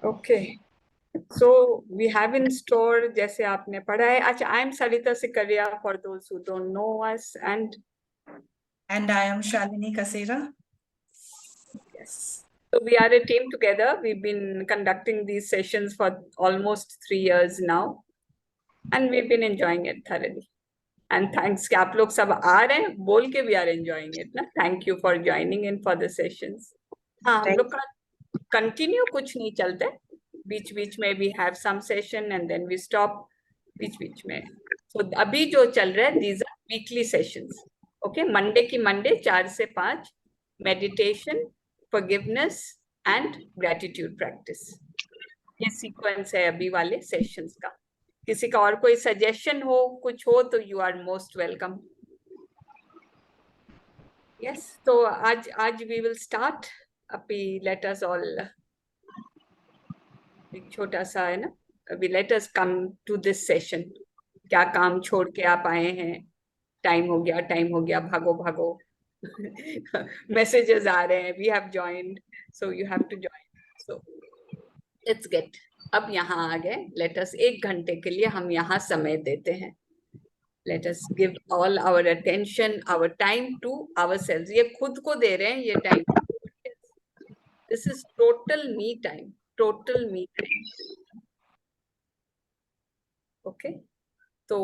Okay. So we have in store, जैसे आपने पढ़ा है. अच्छा, I am Sarita Sikaria for those who don't know us, and I am Shalini Kasera. yes. So we are a team together. We've been conducting these sessions for almost 3 years now, and we've been enjoying it thoroughly. And thanks कि आप लोग सब आ रहे हैं, बोल के we are enjoying it ना. Thank you for joining in for the sessions. हाँ, हम लोग का continue कुछ नहीं चलते. बीच बीच में we have some session and then we stop बीच बीच में. So अभी जो चल रहा है, these are weekly sessions. Okay, Monday की Monday 4 से 5 meditation, forgiveness and gratitude practice. ये sequence है अभी वाले sessions का. किसी का और कोई सजेशन हो, कुछ हो तो you are most welcome. Yes, तो आज वी विल स्टार्ट. अभी लेट अस ऑल, एक छोटा सा है ना, अभी let us come to this session. क्या काम छोड़ के आप आए हैं, टाइम हो गया, भागो भागो. मैसेजेस आ रहे हैं, we have joined, so you have to join. So let's get. अब यहाँ आ गए, लेट अस 1 घंटे के लिए हम यहाँ समय देते हैं. Let us give all our attention, our time to ourselves. ये खुद को दे रहे हैं ये time. This is total me time. Total me time. Okay. तो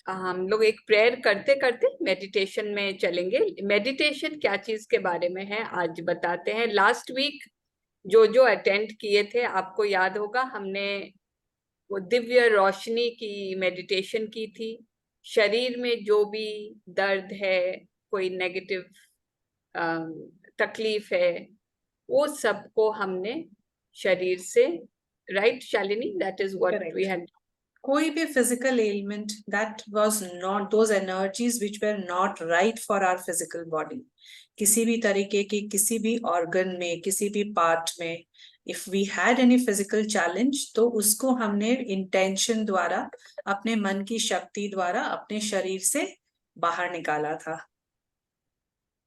हम लोग एक प्रेयर करते करते मेडिटेशन में चलेंगे. मेडिटेशन क्या चीज के बारे में है आज बताते हैं. लास्ट वीक जो अटेंड किए थे, आपको याद होगा, हमने वो दिव्य रोशनी की मेडिटेशन की थी. शरीर में जो भी दर्द है, कोई नेगेटिव तकलीफ है, वो सबको हमने शरीर से, right Shalini, that is what we had. कोई भी physical ailment that was not, those energies which were not right for our physical body, किसी भी तरीके की, किसी भी organ में, किसी भी part में, if we had any physical challenge, तो उसको हमने intention द्वारा, अपने मन की शक्ति द्वारा, अपने शरीर से बाहर निकाला था.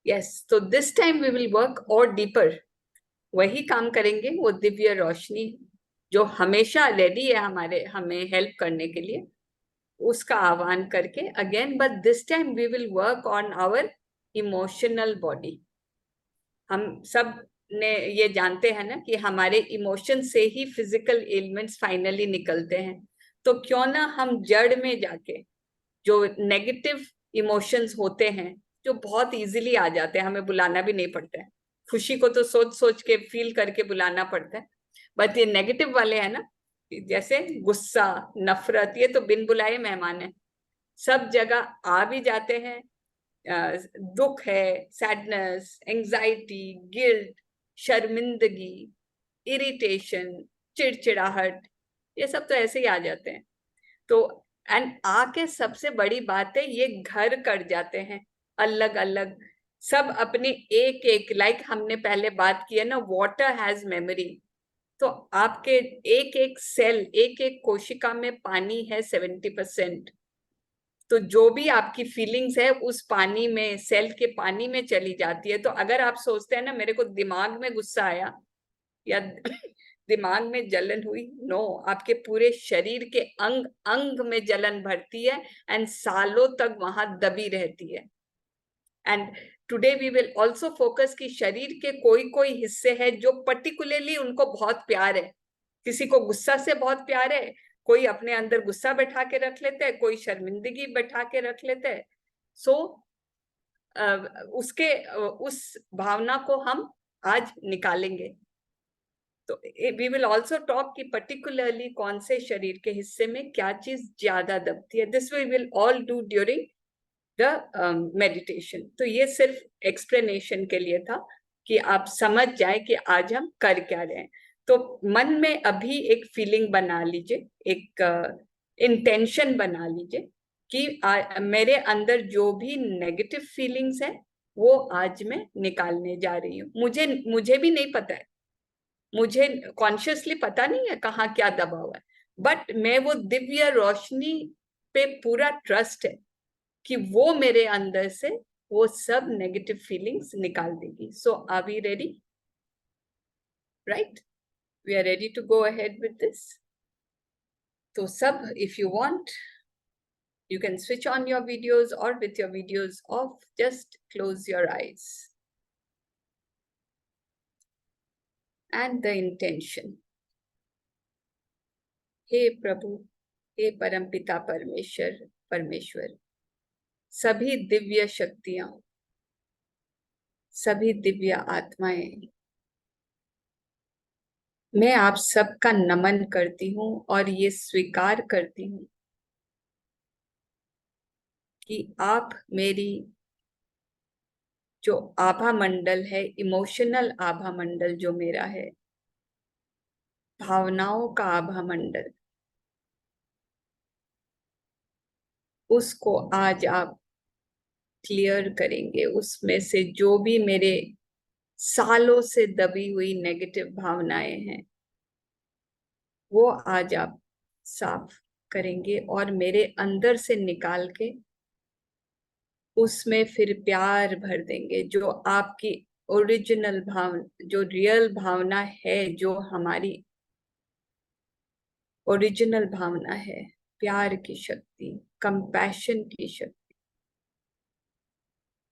Yes, so this time we will work और deeper. वही काम करेंगे, वो दिव्य रोशनी जो हमेशा रेडी है हमें हेल्प करने के लिए, उसका आह्वान करके again. But this time we will work on our emotional body. हम सब ने ये जानते हैं ना कि हमारे इमोशन से ही फिजिकल एलिमेंट्स फाइनली निकलते हैं. तो क्यों ना हम जड़ में जाके, जो नेगेटिव इमोशंस होते हैं, जो बहुत इजीली आ जाते हैं, हमें बुलाना भी नहीं पड़ता है. खुशी को तो सोच के फील करके बुलाना पड़ता है, बट ये नेगेटिव वाले हैं ना, जैसे गुस्सा, नफरत, ये तो बिन बुलाए मेहमान है, सब जगह आ भी जाते हैं. दुख है, सैडनेस, एंजाइटी, गिल्ट, शर्मिंदगी, इरिटेशन, चिड़चिड़ाहट, ये सब तो ऐसे ही आ जाते हैं. तो एंड आके सबसे बड़ी बात है, ये घर कर जाते हैं अलग अलग, सब अपनी एक एक, लाइक हमने पहले बात की है ना, वाटर हैज मेमोरी. तो आपके एक एक सेल, एक एक कोशिका में पानी है 70%. तो जो भी आपकी फीलिंग्स है उस पानी में, सेल के पानी में चली जाती है. तो अगर आप सोचते हैं ना, मेरे को दिमाग में गुस्सा आया या दिमाग में जलन हुई, नो, आपके पूरे शरीर के अंग अंग में जलन भरती है एंड सालों तक वहां दबी रहती है. And today we will also focus कि शरीर के कोई हिस्से हैं जो पर्टिकुलरली उनको बहुत प्यार है. किसी को गुस्सा से बहुत प्यार है, कोई अपने अंदर गुस्सा बैठा के रख लेते हैं, कोई शर्मिंदगी बैठा के रख लेते हैं. सो उस भावना को हम आज निकालेंगे. तो वी विल ऑल्सो टॉक कि पर्टिकुलरली कौन से शरीर के हिस्से में क्या चीज ज्यादा दबती है. This we will all do during the meditation. तो ये सिर्फ एक्सप्लेनेशन के लिए था कि आप समझ जाए कि आज हम कर क्या रहे हैं. तो मन में अभी एक फीलिंग बना लीजिए, एक इंटेंशन बना लीजिए कि मेरे अंदर जो भी नेगेटिव फीलिंग्स है वो आज मैं निकालने जा रही हूँ. मुझे भी नहीं पता है, मुझे कॉन्शियसली पता नहीं है कहाँ क्या दबा हुआ है, बट मैं वो दिव्य रोशनी पे पूरा ट्रस्ट है कि वो मेरे अंदर से वो सब नेगेटिव फीलिंग्स निकाल देगी. So are we ready? Right, we are ready to go ahead with this. तो सब, if you want, you can switch on your videos, or with your videos off, just close your eyes. And the intention. हे प्रभु, हे परमपिता परमेश्वर, सभी दिव्य शक्तियां, सभी दिव्य आत्माएं, मैं आप सबका नमन करती हूँ और ये स्वीकार करती हूँ कि आप मेरी जो आभा मंडल है, इमोशनल आभा मंडल जो मेरा है, भावनाओं का आभा मंडल, उसको आज आप क्लियर करेंगे. उसमें से जो भी मेरे सालों से दबी हुई नेगेटिव भावनाएं हैं, वो आज आप साफ करेंगे और मेरे अंदर से निकाल के उसमें फिर प्यार भर देंगे. जो आपकी ओरिजिनल जो रियल भावना है, जो हमारी ओरिजिनल भावना है, प्यार की शक्ति, कंपैशन की शक्ति,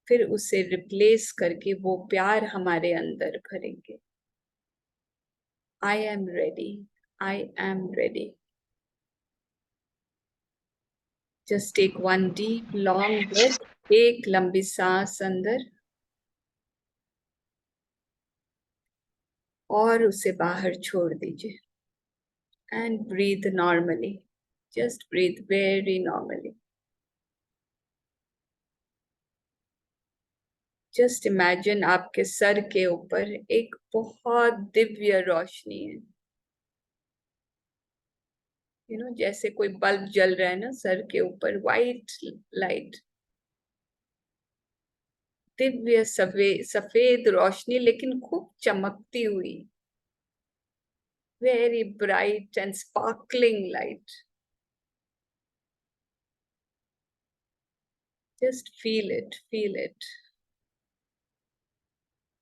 फिर उसे रिप्लेस करके वो प्यार हमारे अंदर भरेंगे. I am ready, I am ready. Just take one deep long breath. एक लंबी सांस अंदर और उसे बाहर छोड़ दीजिए. And breathe normally. Just breathe very normally. Just imagine आपके सर के ऊपर एक बहुत दिव्य रोशनी है. जैसे कोई बल्ब जल रहा है ना सर के ऊपर, वाइट लाइट, दिव्य सफेद रोशनी, लेकिन खूब चमकती हुई, very bright and sparkling light. Just feel it, feel it.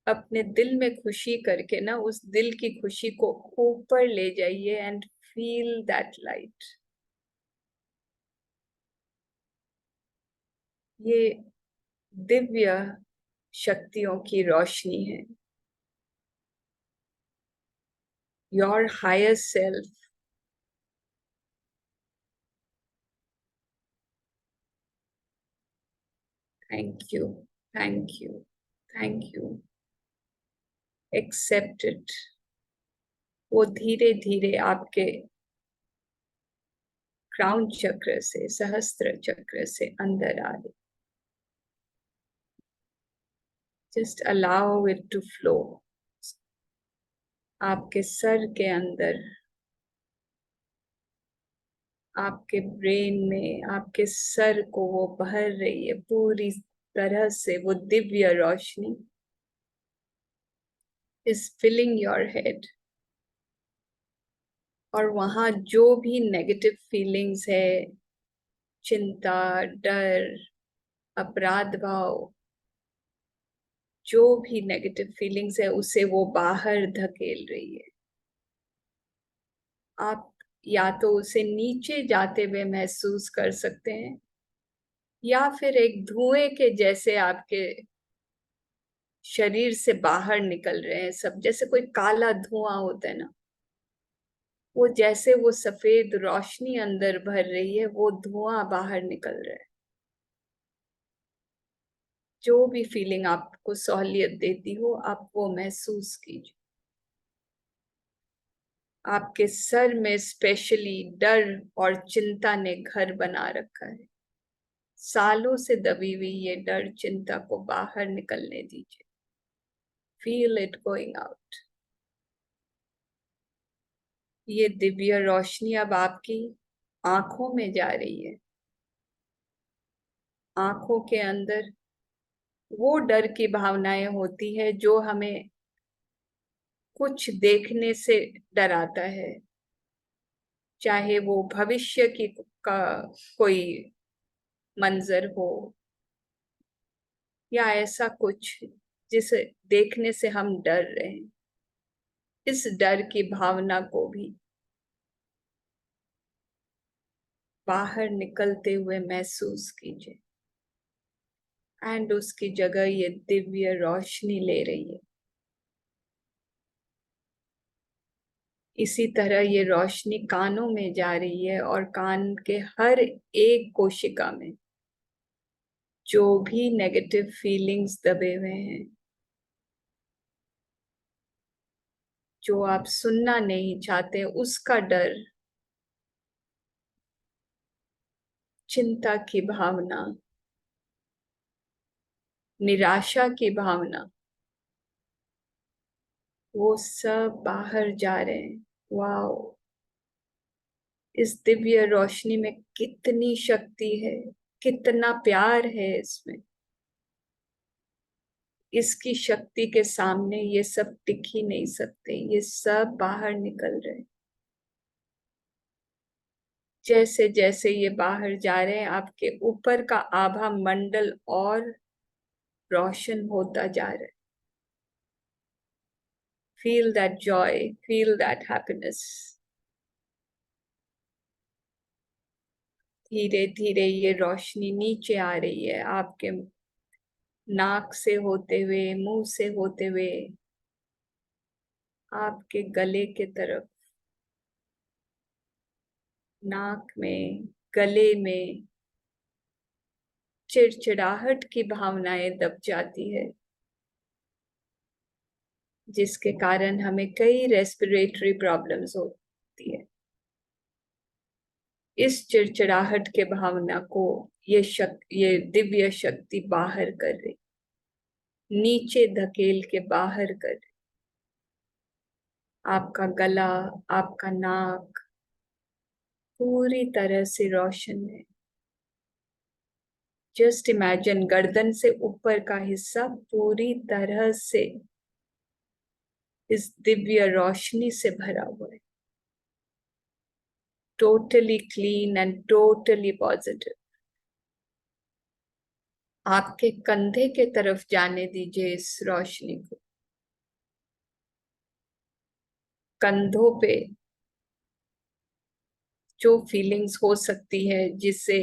अपने दिल में खुशी करके ना, उस दिल की खुशी को ऊपर ले जाइए एंड फील दैट लाइट. ये दिव्य शक्तियों की रोशनी है. Your higher self, thank you, thank you, thank you. Accept it. वो धीरे धीरे आपके क्राउन चक्र से, सहस्त्र चक्र से अंदर आ रही. Just allow it to flow. आपके सर के अंदर, आपके ब्रेन में, आपके सर को वो भर रही है पूरी तरह से. वो दिव्य रोशनी इज फिलिंग योर हेड. और वहां जो भी नेगेटिव फीलिंग्स है, चिंता, डर, अपराध भाव, जो भी नेगेटिव फीलिंग्स है, उसे वो बाहर धकेल रही है. आप या तो उसे नीचे जाते हुए महसूस कर सकते हैं, या फिर एक धुएं के जैसे आपके शरीर से बाहर निकल रहे हैं सब. जैसे कोई काला धुआं होता है ना, वो जैसे वो सफेद रोशनी अंदर भर रही है, वो धुआं बाहर निकल रहा है. जो भी फीलिंग आपको सहूलियत देती हो, आप वो महसूस कीजिए. आपके सर में स्पेशली डर और चिंता ने घर बना रखा है. सालों से दबी हुई ये डर, चिंता को बाहर निकलने दीजिए. Feel it going out. ये दिव्य रोशनी अब आपकी आंखों में जा रही है. आंखों के अंदर वो डर की भावनाएं होती है जो हमें कुछ देखने से डराता है. चाहे वो भविष्य का कोई मंजर हो, या ऐसा कुछ जिसे देखने से हम डर रहे हैं, इस डर की भावना को भी बाहर निकलते हुए महसूस कीजिए। एंड उसकी जगह ये दिव्य रोशनी ले रही है। इसी तरह ये रोशनी कानों में जा रही है और कान के हर एक कोशिका में जो भी नेगेटिव फीलिंग्स दबे हुए हैं, जो आप सुनना नहीं चाहते, उसका डर, चिंता की भावना, निराशा की भावना, वो सब बाहर जा रहे हैं। वाओ, इस दिव्य रोशनी में कितनी शक्ति है, कितना प्यार है इसमें। इसकी शक्ति के सामने ये सब टिक ही नहीं सकते, ये सब बाहर निकल रहे हैं। जैसे जैसे ये बाहर जा रहे हैं, आपके ऊपर का आभा मंडल और रोशन होता जा रहा है। Feel that Joy, feel that happiness. धीरे धीरे ये रोशनी नीचे आ रही है, आपके नाक से होते हुए, मुंह से होते हुए, आपके गले के तरफ। नाक में, गले में चिड़चिड़ाहट की भावनाएं दब जाती है, जिसके कारण हमें कई रेस्पिरेटरी प्रॉब्लम्स होती है। इस चिड़चिड़ाहट के भावना को ये दिव्य शक्ति बाहर कर रही, नीचे धकेल के बाहर कर रही। आपका गला, आपका नाक पूरी तरह से रोशन है। जस्ट इमेजिन, गर्दन से ऊपर का हिस्सा पूरी तरह से इस दिव्य रोशनी से भरा हुआ है। Totally clean and totally positive. आपके कंधे के तरफ जाने दीजिए इस रोशनी को। कंधों पे जो फीलिंग्स हो सकती है, जिससे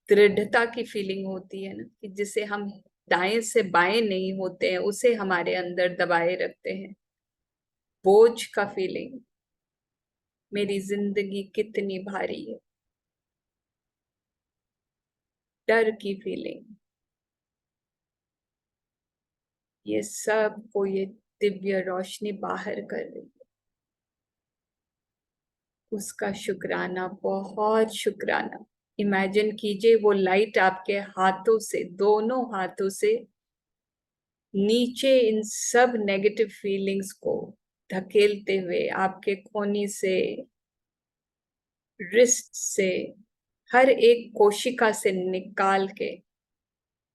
दृढ़ता की फीलिंग होती है ना, कि जिसे हम दाएं से बाएं नहीं होते हैं, उसे हमारे अंदर दबाए रखते हैं। बोझ का फीलिंग, मेरी जिंदगी कितनी भारी है। डर की फीलिंग, ये सब को ये दिव्य रोशनी बाहर कर रही है। उसका शुक्राना, बहुत शुक्राना। इमेजिन कीजिए वो लाइट आपके हाथों से, दोनों हाथों से नीचे इन सब नेगेटिव फीलिंग्स को धकेलते हुए, आपके कोहनी से, रिस्ट से, हर एक कोशिका से निकाल के,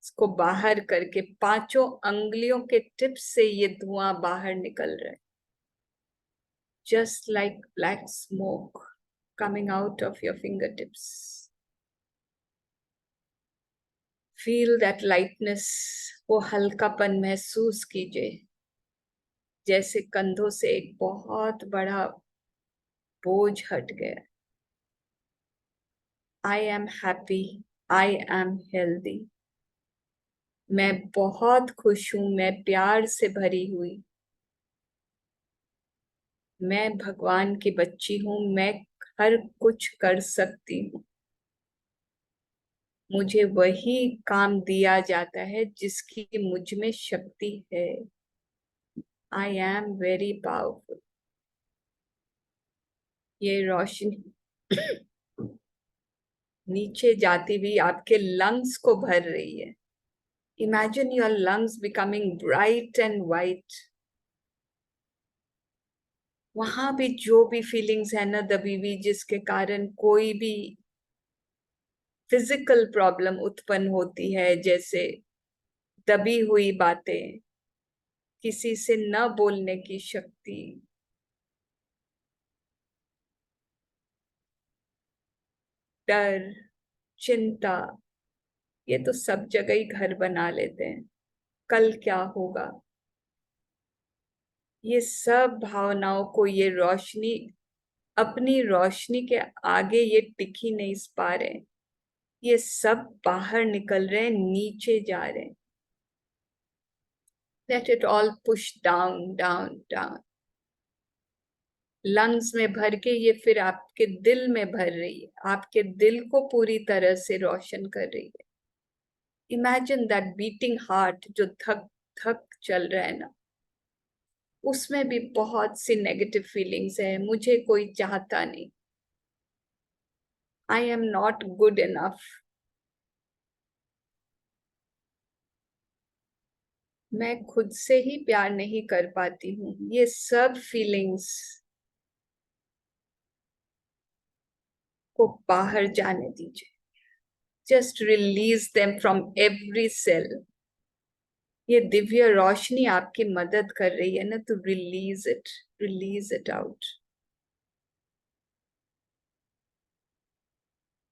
इसको बाहर करके पांचों अंगुलियों के टिप्स से ये धुआं बाहर निकल रहा है। Just like black smoke coming out of your finger tips. Feel that lightness, वो हल्कापन महसूस कीजिए, जैसे कंधों से एक बहुत बड़ा बोझ हट गया। I am happy, I am healthy. मैं बहुत खुश हूं, मैं प्यार से भरी हुई, मैं भगवान की बच्ची हूं, मैं हर कुछ कर सकती हूँ। मुझे वही काम दिया जाता है जिसकी मुझ में शक्ति है। I am very powerful. ये रोशनी नीचे जाती हुई आपके लंग्स को भर रही है। Imagine your lungs becoming bright and white. वहां भी जो भी फीलिंग्स है ना दबी हुई, जिसके कारण कोई भी फिजिकल प्रॉब्लम उत्पन्न होती है, जैसे दबी हुई बातें, किसी से न बोलने की शक्ति, डर, चिंता, ये तो सब जगह ही घर बना लेते हैं, कल क्या होगा। ये सब भावनाओं को, ये रोशनी, अपनी रोशनी के आगे ये टिक ही नहीं पा रहे, ये सब बाहर निकल रहे हैं, नीचे जा रहे हैं। Late it all push down down down, lungs में भर के ये फिर आपके दिल में भर रही है, आपके दिल को पूरी तरह से रोशन कर रही है। इमेजिन दैट बीटिंग हार्ट जो धक धक चल रहा है ना, उसमें भी बहुत सी नेगेटिव फीलिंग्स है, मुझे कोई चाहता नहीं, I am not good enough, मैं खुद से ही प्यार नहीं कर पाती हूँ। ये सब फीलिंग्स को बाहर जाने दीजिए, just release them from every cell. ये दिव्य रोशनी आपकी मदद कर रही है ना, तो रिलीज इट आउट।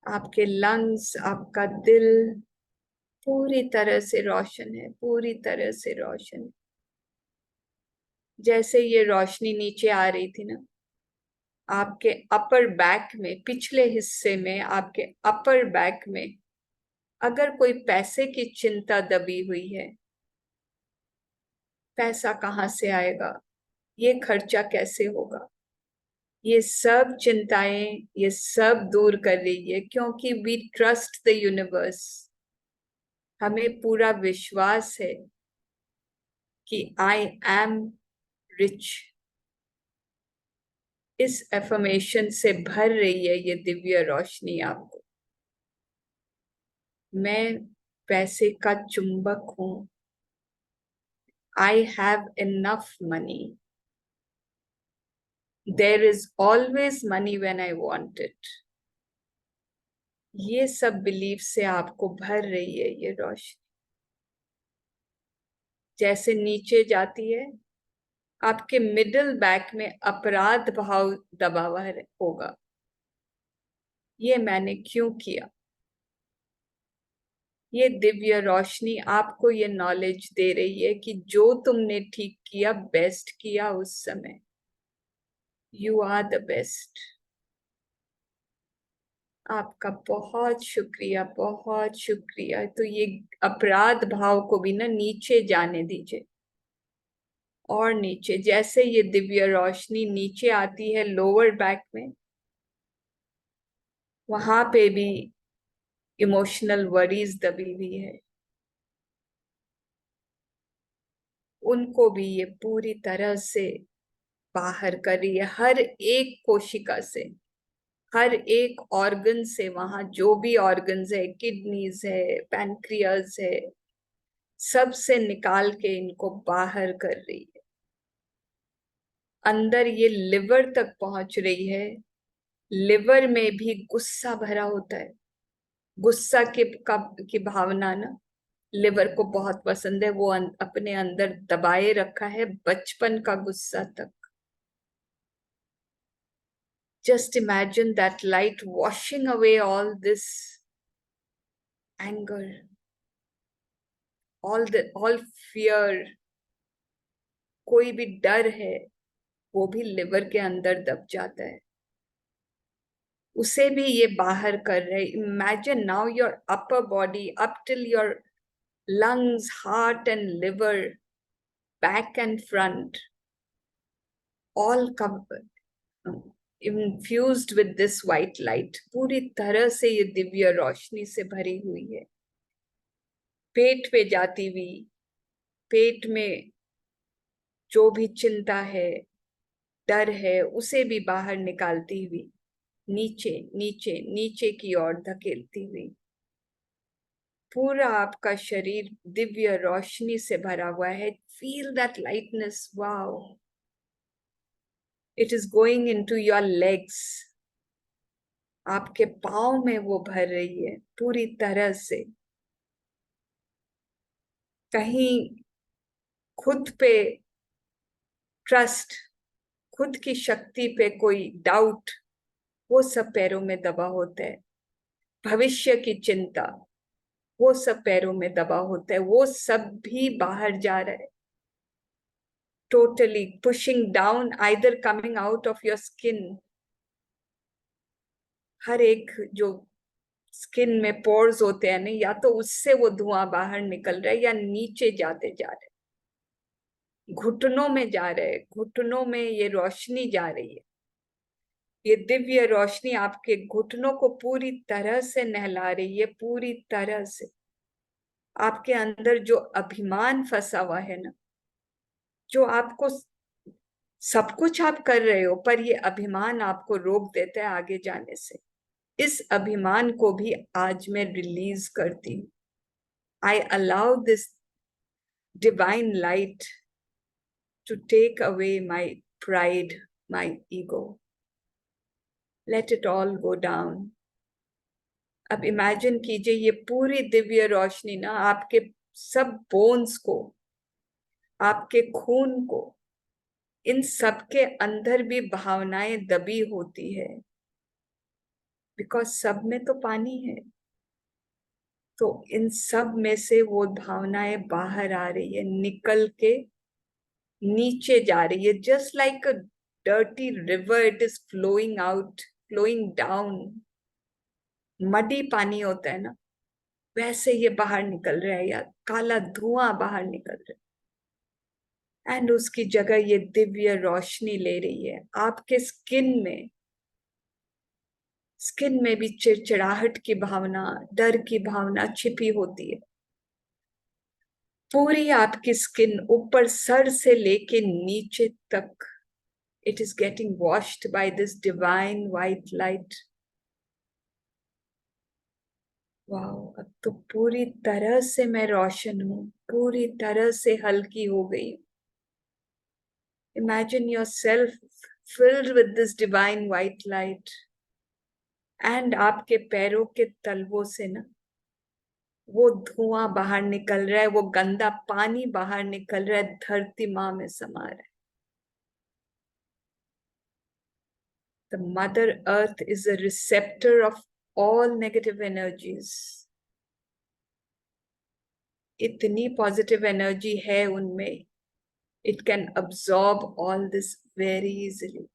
आपके लंग्स, आपका दिल पूरी तरह से रोशन है, पूरी तरह से रोशन है। जैसे ये रोशनी नीचे आ रही थी ना, आपके अपर बैक में, पिछले हिस्से में, आपके अपर बैक में अगर कोई पैसे की चिंता दबी हुई है, पैसा कहाँ से आएगा, ये खर्चा कैसे होगा, ये सब चिंताएं, ये सब दूर कर रही है, क्योंकि वी ट्रस्ट द यूनिवर्स। हमें पूरा विश्वास है कि आई एम रिच। इस एफर्मेशन से भर रही है ये दिव्य रोशनी आपको। मैं पैसे का चुंबक हूं, I have enough money, there is always money when I want it. ये सब बिलीफ से आपको भर रही है ये रोशनी। जैसे नीचे जाती है, आपके मिडिल बैक में अपराध भाव दबा हुआ होगा, ये मैंने क्यों किया। ये दिव्य रोशनी आपको ये नॉलेज दे रही है कि जो तुमने ठीक किया, बेस्ट किया उस समय, यू आर द बेस्ट। आपका बहुत शुक्रिया, बहुत शुक्रिया। तो ये अपराध भाव को भी ना नीचे जाने दीजिए, और नीचे, जैसे ये दिव्य रोशनी नीचे आती है लोअर बैक में, वहां पे भी इमोशनल वरीज दबी हुई है, उनको भी ये पूरी तरह से बाहर कर रही है, हर एक कोशिका से, हर एक ऑर्गन से। वहां जो भी ऑर्गन्स है, किडनीज है, पैनक्रियाज है, सब से निकाल के इनको बाहर कर रही है। अंदर ये लिवर तक पहुंच रही है। लिवर में भी गुस्सा भरा होता है, गुस्सा की भावना ना लिवर को बहुत पसंद है, वो अपने अंदर दबाए रखा है बचपन का गुस्सा तक। Just imagine that light washing away all this anger, all fear, कोई भी डर है, वो भी लिवर के अंदर दब जाता है, उसे भी ये बाहर कर रहे। Imagine now your upper body up till your lungs, heart and liver, back and front, all covered, infused with this white light, पूरी तरह से ये दिव्य रोशनी से भरी हुई है। पेट पे जाती हुई, पेट में जो भी चिंता है, डर है, उसे भी बाहर निकालती हुई, नीचे नीचे नीचे की ओर धकेलती हुई। पूरा आपका शरीर दिव्य रोशनी से भरा हुआ है। Feel that lightness, wow, it is going into your legs. आपके पाँव में वो भर रही है पूरी तरह से। कहीं खुद पे ट्रस्ट, खुद की शक्ति पे कोई डाउट, वो सब पैरों में दबा होता है। भविष्य की चिंता, वो सब पैरों में दबा होता है, वो सब भी बाहर जा रहा है, totally pushing down, either coming out of your skin. हर एक जो स्किन में पोर्स होते हैं नहीं, या तो उससे वो धुआं बाहर निकल रहा है या नीचे जाते जा रहे हैं, घुटनों में जा रहे हैं, घुटनों में ये रोशनी जा रही है। ये दिव्य रोशनी आपके घुटनों को पूरी तरह से नहला रही है, पूरी तरह से। आपके अंदर जो अभिमान फंसा हुआ है ना, जो आपको, सब कुछ आप कर रहे हो पर ये अभिमान आपको रोक देता है आगे जाने से, इस अभिमान को भी आज मैं रिलीज करती हूँ। I allow this divine light to take away my pride, my ego. Let it all go down. अब इमेजिन कीजिए ये पूरी दिव्य रोशनी ना आपके सब बोन्स को, आपके खून को, इन सब के अंदर भी भावनाएं दबी होती है, बिकॉज सब में तो पानी है। तो इन सब में से वो भावनाएं बाहर आ रही है, निकल के नीचे जा रही है, just like a dirty river, it is flowing out, flowing down. Muddy पानी होता है ना, वैसे ये बाहर निकल रहा है, या काला धुआं बाहर निकल रहा है, एंड उसकी जगह ये दिव्य रोशनी ले रही है। आपके स्किन में भी चिड़चिड़ाहट की भावना, डर की भावना छिपी होती है। पूरी आपकी स्किन ऊपर सर से लेके नीचे तक, it is getting washed by this divine white light. Wow, अब तो पूरी तरह से मैं रोशन हूं, पूरी तरह से हल्की हो गई। Imagine your self filled with this divine white light, and आपके पैरों के तलवों से ना वो धुआं बाहर निकल रहा है, वो गंदा पानी बाहर निकल रहा है, धरती माँ में समा रहा है। The Mother Earth is a receptor of all negative energies. इतनी पॉजिटिव एनर्जी है उनमें, it can absorb all this very easily.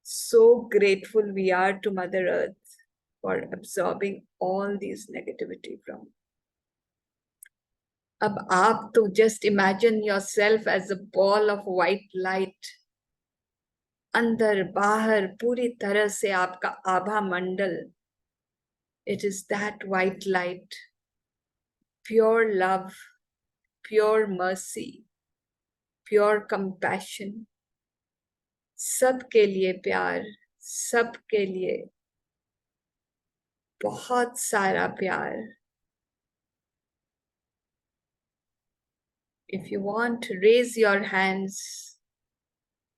So grateful we are to Mother Earth for absorbing all these negativity from. अब आप तो just imagine yourself as a ball of white light. अंदर बाहर पूरी तरह से आपका आभा मंडल, it is that white light, pure love, pure mercy, pure compassion, सबके लिए प्यार, सबके लिए बहुत सारा प्यार। If you want, raise your hands,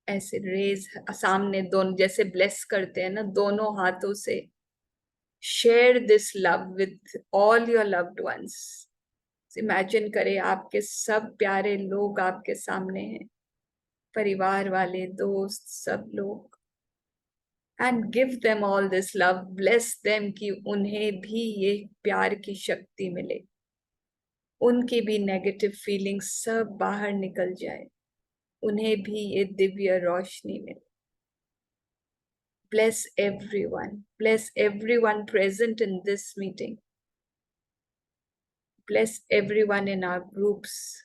ऐसे रेज सामने, दोनों जैसे ब्लेस करते हैं ना, दोनों हाथों से share this love with all your loved ones. Imagine करें आपके सब प्यारे लोग आपके सामने हैं, परिवार वाले, दोस्त, सब लोग, and give them all this love, bless them कि उन्हें भी ये प्यार की शक्ति मिले, उनकी भी नेगेटिव फीलिंग्स सब बाहर निकल जाए, उन्हें भी ये दिव्य रोशनी मिले। bless everyone present in this meeting, bless everyone in our groups,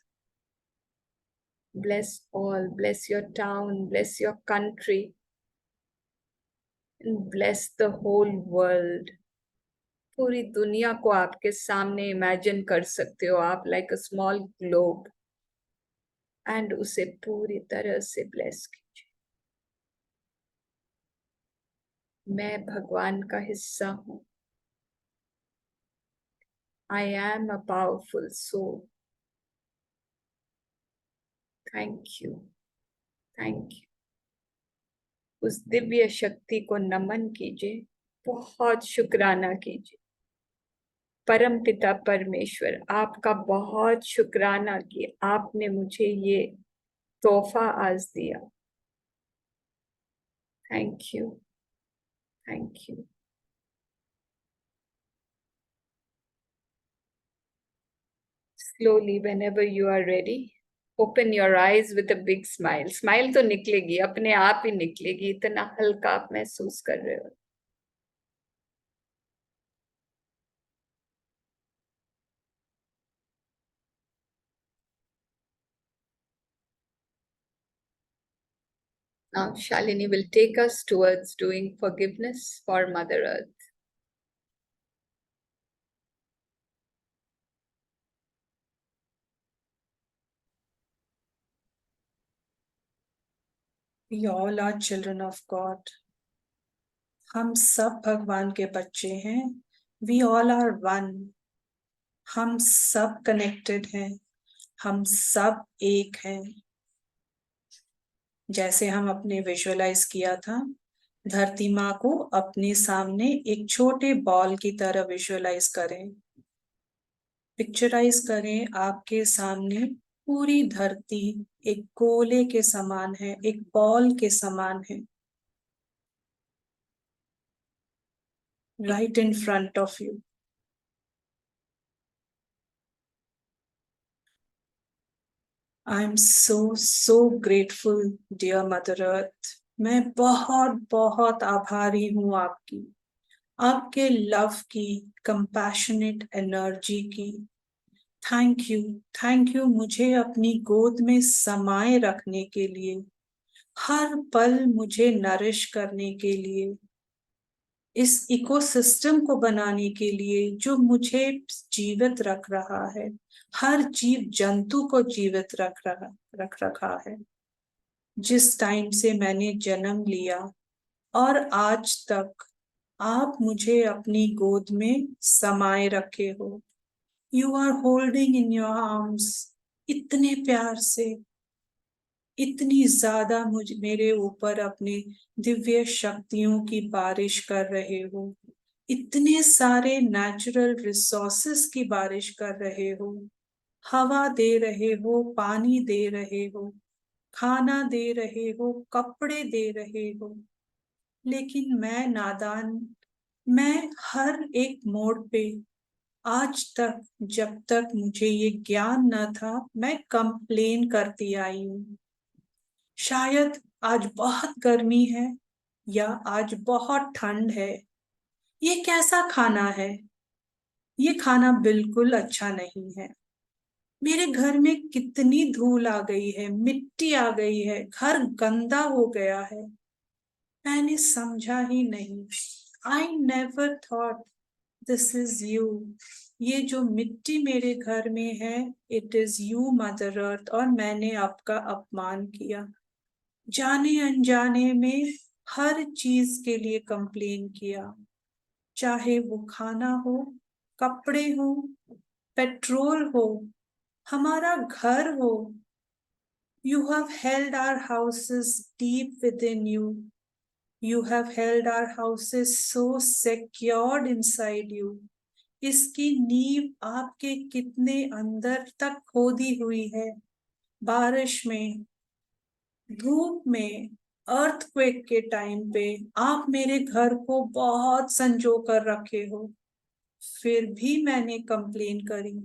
bless all, bless your town, bless your country, and bless the whole world. पूरी दुनिया को आपके सामने इमेजिन कर सकते हो आप, like a small globe, and उसे पूरी तरह से ब्लेस कीजिए। मैं भगवान का हिस्सा हूं। I am a powerful soul. Thank you. Thank you. उस दिव्य शक्ति को नमन कीजिए, बहुत शुक्राना कीजिए। परम पिता परमेश्वर, आपका बहुत शुक्राना कि आपने मुझे ये तोहफा आज दिया। Thank you, thank you. Slowly, whenever you are ready, open your eyes with a big smile. Smile तो निकलेगी, अपने आप ही निकलेगी, इतना हल्का आप महसूस कर रहे हो. Now, Shalini will take us towards doing forgiveness for Mother Earth. We all are children of God. हम सब भगवान के बच्चे हैं. We all are one. हम सब कनेक्टेड हैं. हम सब एक हैं. जैसे हम अपने विजुअलाइज किया था, धरती माँ को अपने सामने एक छोटे बॉल की तरह विजुअलाइज करें. पिक्चराइज करें आपके सामने पूरी धरती एक गोले के समान है, एक बॉल के समान है, right in front of you. I am so grateful, dear Mother Earth. मैं बहुत बहुत आभारी हूँ आपकी, आपके लव की, कंपैशनेट एनर्जी की. थैंक यू मुझे अपनी गोद में समाये रखने के लिए, हर पल मुझे नरिश करने के लिए, इस इकोसिस्टम को बनाने के लिए जो मुझे जीवित रख रहा है, हर जीव जंतु को जीवित रख रखा है. जिस टाइम से मैंने जन्म लिया और आज तक आप मुझे अपनी गोद में समाये रखे हो. You are holding in your arms, इतने प्यार से, इतनी ज्यादा मेरे ऊपर अपने दिव्य शक्तियों की बारिश कर रहे हो, इतने सारे नेचुरल रिसोर्सेस की बारिश कर रहे हो. हवा दे रहे हो, पानी दे रहे हो, खाना दे रहे हो, कपड़े दे रहे हो. लेकिन मैं नादान, मैं हर एक मोड़ पे आज तक, जब तक मुझे ये ज्ञान न था, मैं कंप्लेन करती आई हूँ. शायद आज बहुत गर्मी है या आज बहुत ठंड है. ये कैसा खाना है? ये खाना बिल्कुल अच्छा नहीं है. मेरे घर में कितनी धूल आ गई है, मिट्टी आ गई है, घर गंदा हो गया है. मैंने समझा ही नहीं. I never thought this is you. ये जो मिट्टी मेरे घर में है, इट इज यू मदर अर्थ. और मैंने आपका अपमान किया, जाने अनजाने में हर चीज के लिए कंप्लेन किया, चाहे वो खाना हो, कपड़े हो, पेट्रोल हो, हमारा घर हो. You have held our houses deep within you. You have held our houses so secured inside you. इसकी नींव आपके कितने अंदर तक खोदी हुई है. बारिश में, धूप में, अर्थक्वेक के टाइम पे आप मेरे घर को बहुत संजो कर रखे हो. फिर भी मैंने कंप्लेन करी,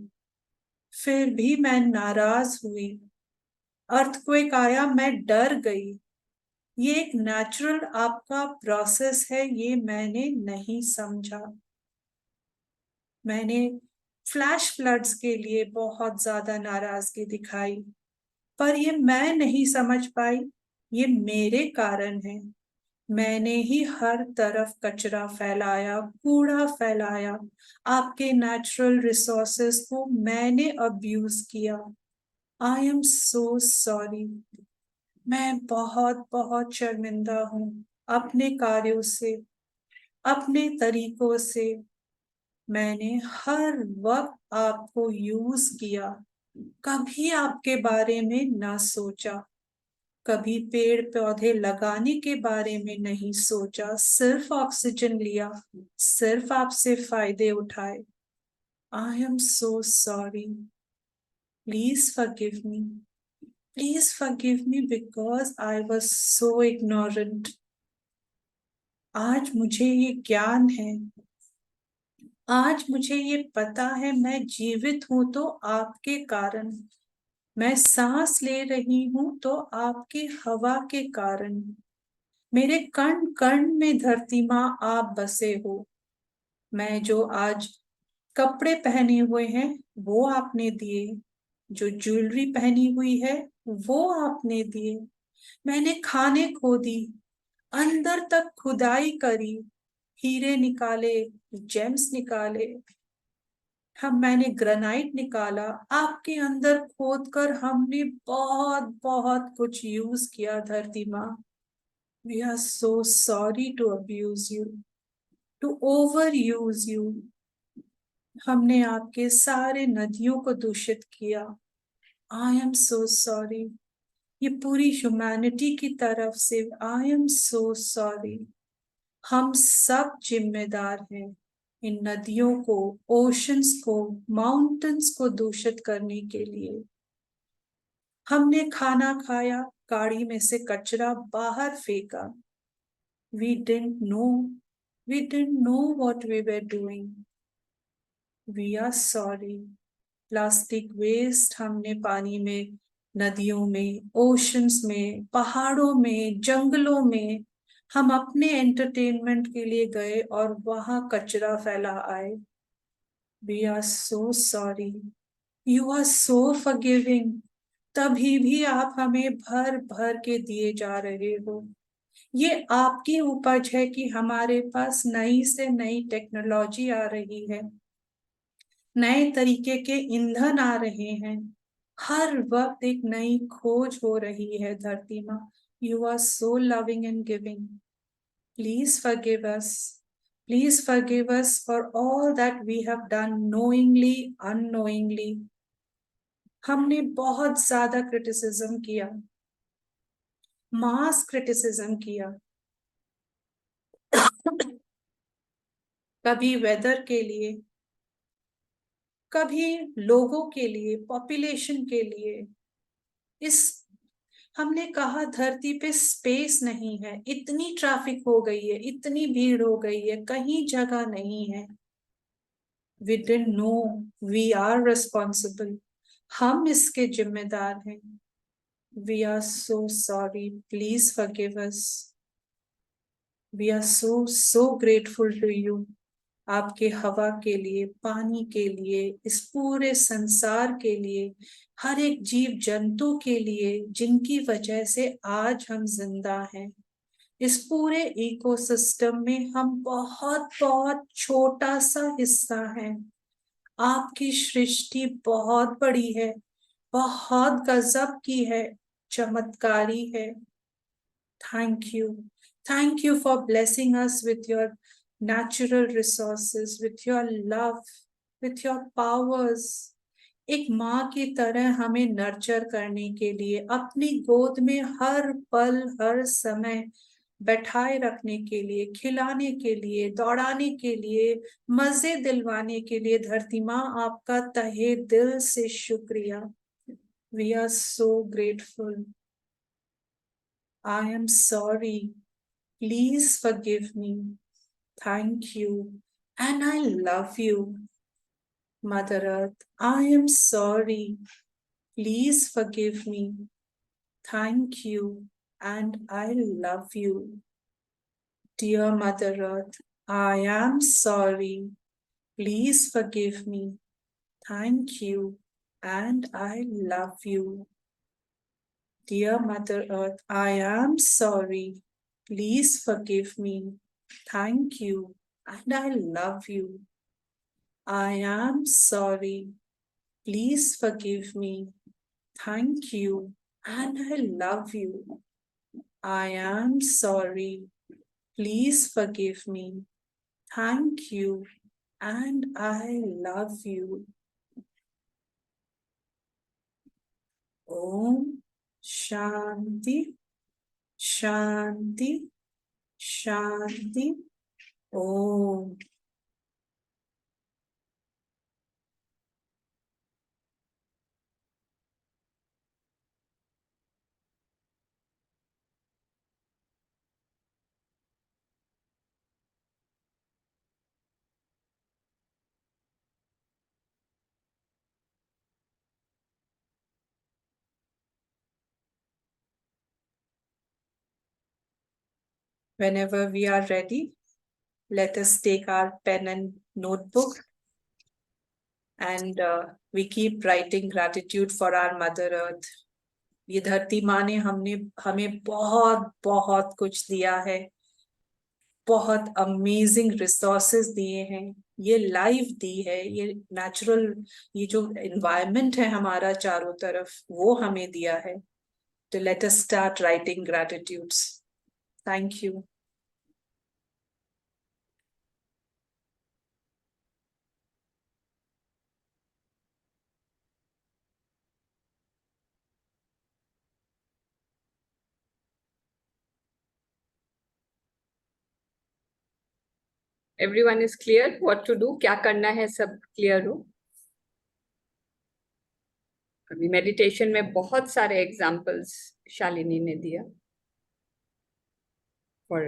फिर भी मैं नाराज हुई. अर्थक्वेक आया, मैं डर गई. ये एक नेचुरल आपका प्रोसेस है, ये मैंने नहीं समझा. मैंने फ्लैश फ्लड्स के लिए बहुत ज्यादा नाराजगी दिखाई, पर ये मैं नहीं समझ पाई, ये मेरे कारण है. मैंने ही हर तरफ कचरा फैलाया, कूड़ा फैलाया, आपके नेचुरल रिसोर्सेस को मैंने अब्यूज किया. I am so sorry. मैं बहुत बहुत शर्मिंदा हूँ अपने कार्यों से, अपने तरीकों से. मैंने हर वक्त आपको यूज किया, कभी आपके बारे में ना सोचा, कभी पेड़ पौधे लगाने के बारे में नहीं सोचा, सिर्फ ऑक्सीजन लिया, सिर्फ आपसे फायदे उठाए. आई am so sorry. Please forgive me. Please forgive me because I was so ignorant. आज मुझे ये ज्ञान है. आज मुझे ये पता है मैं जीवित हूं तो आपके कारण, मैं सांस ले रही हूं तो आपकी हवा के कारण, मेरे कण कण में धरती माँ आप बसे हो। मैं जो आज कपड़े पहने हुए हैं वो आपने दिए, जो ज्वेलरी पहनी हुई है वो आपने दिए। मैंने खाने खो दी, अंदर तक खुदाई करी, हीरे निकाले, जेम्स निकाले, मैंने ग्रेनाइट निकाला, आपके अंदर खोद कर हमने बहुत बहुत कुछ यूज किया धरती माँ। We are so sorry to abuse you, to over use you. हमने आपके सारे नदियों को दूषित किया। I am so sorry. ये पूरी ह्यूमैनिटी की तरफ से आई एम सो सॉरी। हम सब जिम्मेदार हैं इन नदियों को, ओशंस को, माउंटेन्स को दूषित करने के लिए। हमने खाना खाया, गाड़ी में से कचरा बाहर फेंका। We didn't know, we didn't know what we were doing. We are sorry. Plastic waste हमने पानी में, नदियों में, ओशंस में, पहाड़ों में, जंगलों में, हम अपने एंटरटेनमेंट के लिए गए और वहां कचरा फैला आए। We are so sorry. You are so forgiving. तभी भी आप हमें भर भर के दिए जा रहे हो। ये आपकी उपज है कि हमारे पास नई से नई टेक्नोलॉजी आ रही है, नए तरीके के ईंधन आ रहे हैं, हर वक्त एक नई खोज हो रही है धरती माँ। You are so loving and giving. Please forgive us, please forgive us for all that we have done, knowingly unknowingly. हमने बहुत ज्यादा क्रिटिसिज्म किया, मास क्रिटिसिज्म किया। कभी वेदर के लिए, कभी लोगों के लिए, पॉपुलेशन के लिए। इस हमने कहा धरती पे स्पेस नहीं है, इतनी ट्रैफिक हो गई है, इतनी भीड़ हो गई है, कहीं जगह नहीं है। We didn't know, we are responsible, हम इसके जिम्मेदार हैं। We are so sorry, please forgive us. We are so so grateful to you, आपके हवा के लिए, पानी के लिए, इस पूरे संसार के लिए, हर एक जीव जंतु के लिए जिनकी वजह से आज हम जिंदा हैं। इस पूरे इकोसिस्टम में हम बहुत बहुत छोटा सा हिस्सा हैं। आपकी सृष्टि बहुत बड़ी है, बहुत गजब की है, चमत्कारी है। Thank you. Thank you for blessing us with your natural resources, with your love, with your powers. एक माँ की तरह हमें नर्चर करने के लिए, अपनी गोद में हर पल हर समय बैठाए रखने के लिए, खिलाने के लिए, दौड़ाने के लिए, मजे दिलवाने के लिए, धरती माँ आपका तहे दिल से शुक्रिया। We are so grateful. I am sorry, please forgive me. Thank you. And I love you, Mother Earth. I am sorry. Please forgive me. Thank you. And I love you. Dear Mother Earth, I am sorry. Please forgive me. Thank you. And I love you. Dear Mother Earth, I am sorry. Please forgive me. Thank you. And I love you. I am sorry. Please forgive me. Thank you. And I love you. I am sorry. Please forgive me. Thank you. And I love you. Om Shanti, Shanti, Shanti. Om. Whenever we are ready, let us take our pen and notebook and we keep writing gratitude for our Mother Earth. ये धरती माँ ने हमें बहुत बहुत कुछ दिया है, बहुत अमेजिंग रिसोर्सेज दिए हैं, ये लाइफ दी है, ये नेचुरल, ये जो एनवायरनमेंट है हमारा चारों तरफ वो हमें दिया है. तो let us start writing gratitudes. Thank you. Everyone is clear what to do, क्या करना है, सब क्लियर हो? अभी मेडिटेशन में बहुत सारे एग्जाम्पल्स शालिनी ने दिया for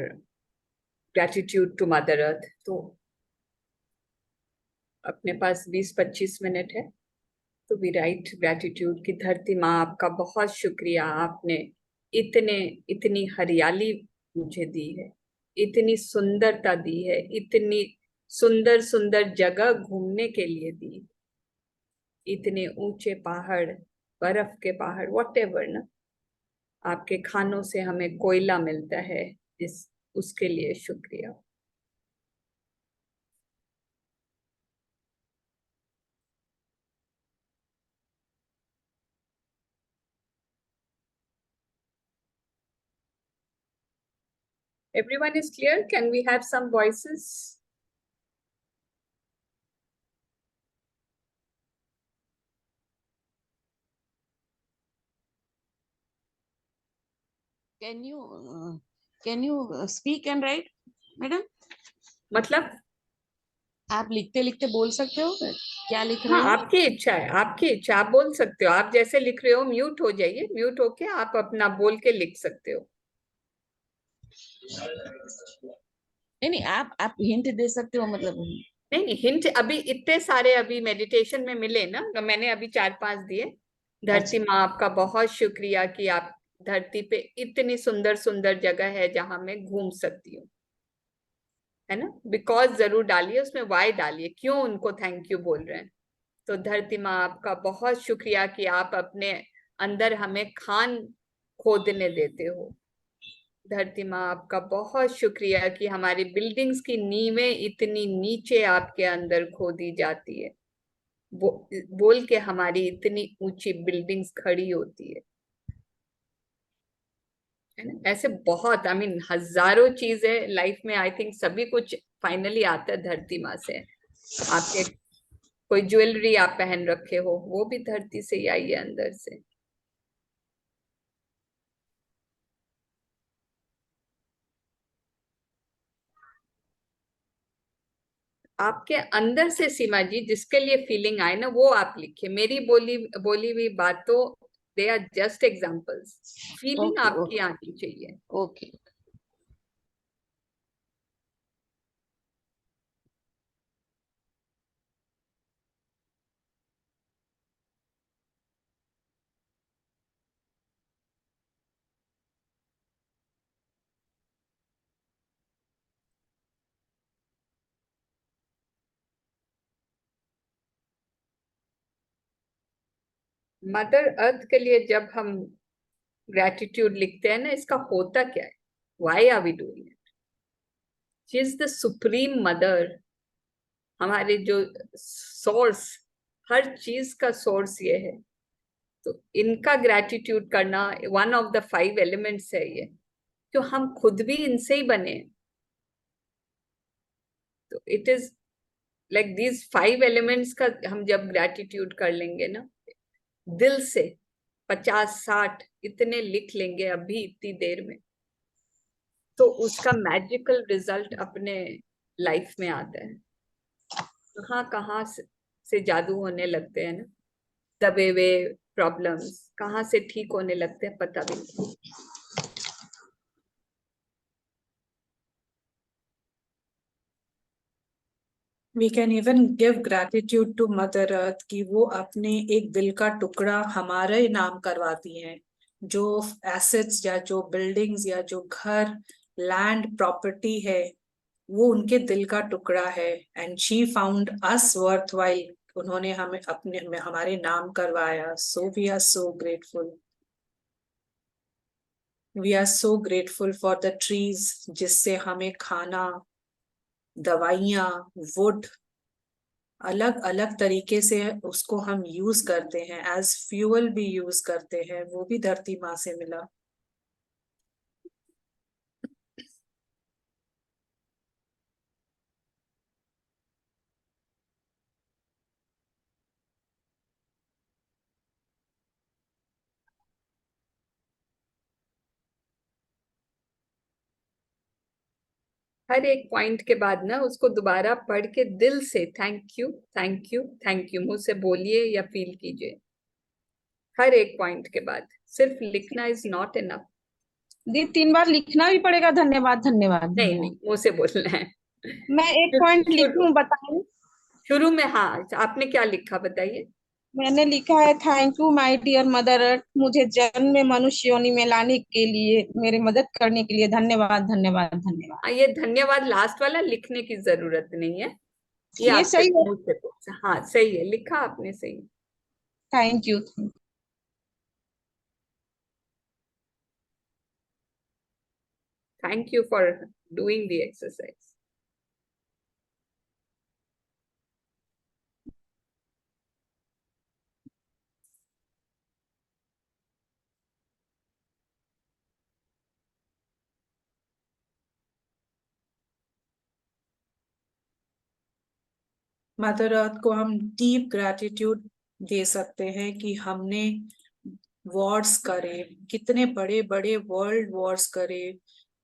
gratitude to mother earth. तो अपने पास 20-25 मिनट है, तो वी राइट ग्रैटिट्यूड की धरती माँ आपका बहुत शुक्रिया, आपने इतनी हरियाली मुझे दी है, इतनी सुंदरता दी है, इतनी सुंदर सुंदर जगह घूमने के लिए दी, इतने ऊंचे पहाड़, बर्फ के पहाड़, व्हाटएवर ना, आपके खानों से हमें कोयला मिलता है, इस उसके लिए शुक्रिया. Everyone is clear? Can we have some voices? Can you speak and write, madam? मतलब आप लिखते लिखते बोल सकते हो क्या लिख रहे हाँ, हो? आपकी इच्छा है, आपकी इच्छा, आप बोल सकते हो, आप जैसे लिख रहे हो. म्यूट हो जाइए, म्यूट होके आप अपना बोल के लिख सकते हो. नहीं, आप हिंट दे सकते हो, मतलब नहीं, हिंट अभी इतने सारे अभी मेडिटेशन में मिले ना, तो मैंने अभी 4-5 दिए. धरती माँ आपका बहुत शुक्रिया कि आप धरती पे इतनी सुंदर सुंदर जगह है जहां मैं घूम सकती हूँ, है ना. बिकॉज जरूर डालिए, उसमें वाई डालिए, क्यों उनको थैंक यू बोल रहे हैं. तो धरती माँ आपका बहुत शुक्रिया कि आप अपने अंदर हमें खान खोदने देते हो. धरती माँ आपका बहुत शुक्रिया कि हमारी बिल्डिंग्स की नींवें इतनी नीचे आपके अंदर खोदी जाती है, बोल के हमारी इतनी ऊंची बिल्डिंग्स खड़ी होती है ना. ऐसे बहुत, आई मीन हजारों चीजें लाइफ में, आई थिंक सभी कुछ फाइनली आता है धरती माँ से. आपके कोई ज्वेलरी आप पहन रखे हो, वो भी धरती से ही आई है अंदर से. आपके अंदर से सीमा जी जिसके लिए फीलिंग आए ना, वो आप लिखिए. मेरी बोली बोली हुई बातों, they are just examples. Feeling आपकी आनी चाहिए. ओके. मदर अर्थ के लिए जब हम ग्रेटिट्यूड लिखते हैं ना, इसका होता क्या है, why are we doing it. She is the supreme mother, हमारे जो सोर्स, हर चीज का सोर्स ये है. तो इनका ग्रेटिट्यूड करना वन ऑफ द 5 एलिमेंट्स है ये, जो हम खुद भी इनसे ही बने हैं. तो it is like these 5 elements का हम जब ग्रेटिट्यूड कर लेंगे ना, दिल से 50-60 इतने लिख लेंगे अभी इतनी देर में, तो उसका मैजिकल रिजल्ट अपने लाइफ में आता है. कहाँ कहाँ से जादू होने लगते हैं ना, दबे हुए प्रॉब्लम्स कहाँ से ठीक होने लगते हैं पता भी नहीं. We can even give gratitude to Mother Earth कि वो अपने एक दिल का टुकड़ा हमारे नाम करवाती हैं. जो एसेट्स या जो बिल्डिंग्स या जो घर लैंड प्रॉपर्टी है, वो उनके दिल का टुकड़ा है। And she found us worthwhile, उन्होंने हमें हमारे नाम करवाया। So we are so grateful. We are so grateful for the trees, जिससे हमें खाना, दवाइयाँ, वुड, अलग अलग तरीके से उसको हम यूज करते हैं, एज फ्यूल भी यूज करते हैं, वो भी धरती माँ से मिला। हर एक पॉइंट के बाद ना उसको दोबारा पढ़ के दिल से thank you thank you thank you मुंह से बोलिए या फील कीजिए। हर एक पॉइंट के बाद सिर्फ लिखना इज नॉट इनफ। दी 3 बार लिखना भी पड़ेगा, धन्यवाद धन्यवाद नहीं धन्यवाद। नहीं, मुंह से बोलना है। मैं एक पॉइंट शुरू लिखूं, बताऊं? शुरू में, हाँ। आपने क्या लिखा बताइए। मैंने लिखा है, thank you my dear mother earth, मुझे जन्म में मनुष्य योनि में लाने के लिए, मेरे मदद करने के लिए धन्यवाद धन्यवाद धन्यवाद। ये धन्यवाद लास्ट वाला लिखने की जरूरत नहीं है, ये ये आप सही सिर्फ है। मुंह से बोल। हाँ सही है, लिखा आपने सही। Thank you. Thank you for doing the exercise. Mother earth को हम डीप ग्रैटिट्यूड दे सकते हैं कि हमने वॉर्स करे, कितने बड़े बड़े वर्ल्ड वॉर्स करे,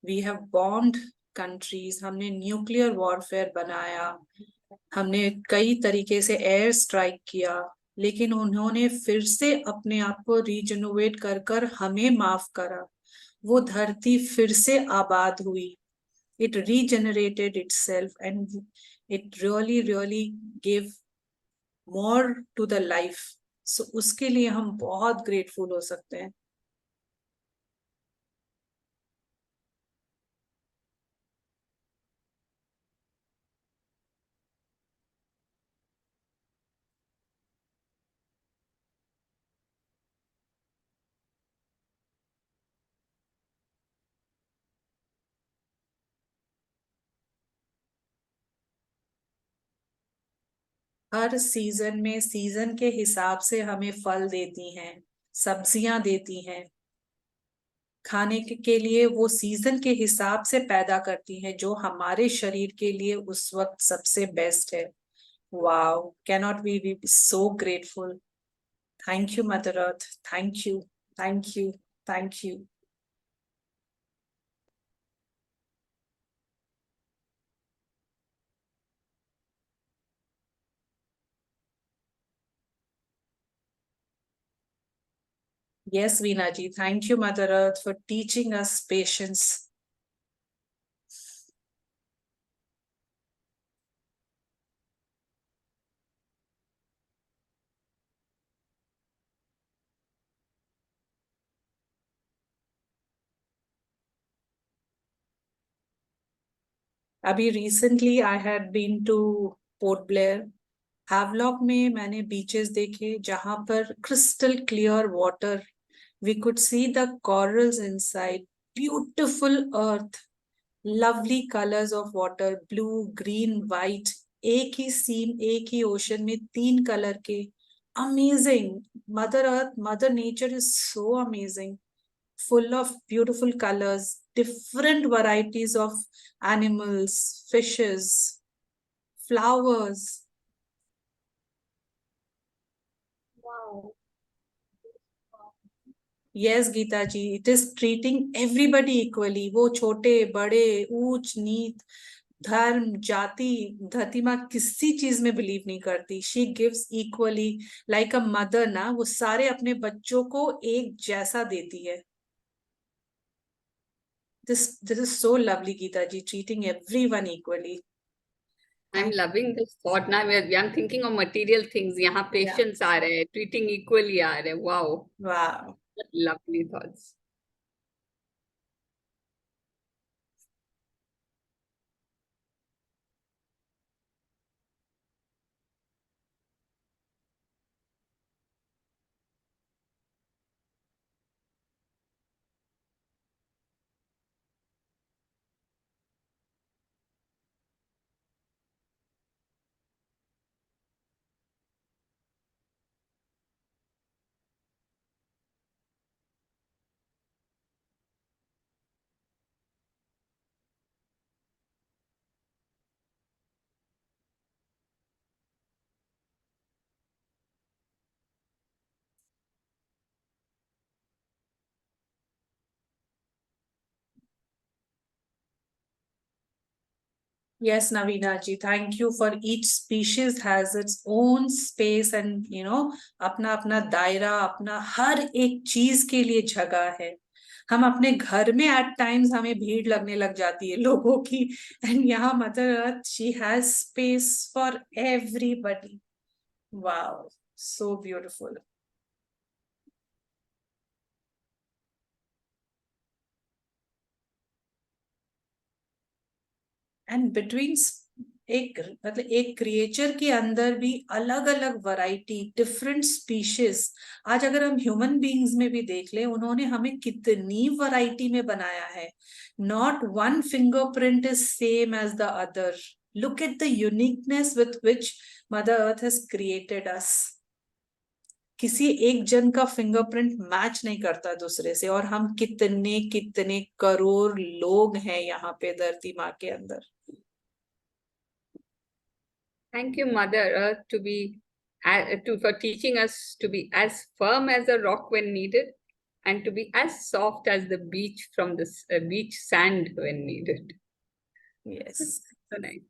वी हैव बॉम्ब्ड कंट्रीज, हमने न्यूक्लियर वॉरफेयर बनाया, हमने कई तरीके से एयर स्ट्राइक किया, लेकिन उन्होंने फिर से अपने आप को रीजनोवेट कर कर हमें माफ करा। वो धरती फिर से आबाद हुई। It regenerated itself and it really gave more to the life. So उसके लिए हम बहुत grateful हो सकते हैं। हर सीजन में सीजन के हिसाब से हमें फल देती हैं, सब्जियां देती हैं, खाने के लिए वो सीजन के हिसाब से पैदा करती हैं, जो हमारे शरीर के लिए उस वक्त सबसे बेस्ट है। Wow, cannot we be so grateful. Thank you mother earth, thank you, thank you, thank you. Yes, Veena ji. Thank you, Mother Earth, for teaching us patience. अभी recently I had been to Port Blair. Havelock में मैंने beaches देखे जहां पर crystal clear water. We could see the corals inside. Beautiful earth. Lovely colors of water. Blue, green, white. एक ही scene, एक ही ocean में 3 colour के। Amazing. Mother Earth, Mother Nature is so amazing. Full of beautiful colors, different varieties of animals, fishes, flowers. Wow. Yes, Geeta ji, it is treating everybody equally. वो छोटे बड़े ऊंच नीच धर्म जाति, धरती माँ किसी चीज में बिलीव नहीं करती। She gives equally like a mother ना, वो सारे अपने बच्चों को एक जैसा देती है। This is so lovely, Geeta ji, treating everyone equally. I'm loving this thought now. I'm thinking of material things. यहाँ Yeah. patience आ रहे हैं, treating equally आ रहे हैं. Wow, Wow. lovely thoughts. Yes, Navina ji, thank you. For each species has its own space and अपना अपना दायरा, अपना हर एक चीज के लिए जगह है. हम अपने घर में एट टाइम्स हमें भीड़ लगने लग जाती है लोगों की, एंड यहाँ mother earth she has space for everybody. Wow, so beautiful. And between एक मतलब एक क्रिएचर के अंदर भी अलग अलग वैरायटी, डिफरेंट स्पीशीज. आज अगर हम ह्यूमन बीइंग्स में भी देख लें, उन्होंने हमें कितनी वैरायटी में बनाया है. Not one fingerprint is same as the other. Look at the uniqueness with which mother earth has created us. किसी एक जन का फिंगरप्रिंट मैच नहीं करता दूसरे से, और हम कितने कितने करोड़ लोग हैं यहाँ पे धरती माँ के अंदर. Thank you, Mother Earth, for teaching us to be as firm as a rock when needed, and to be as soft as the beach from the beach sand when needed. Yes. So nice.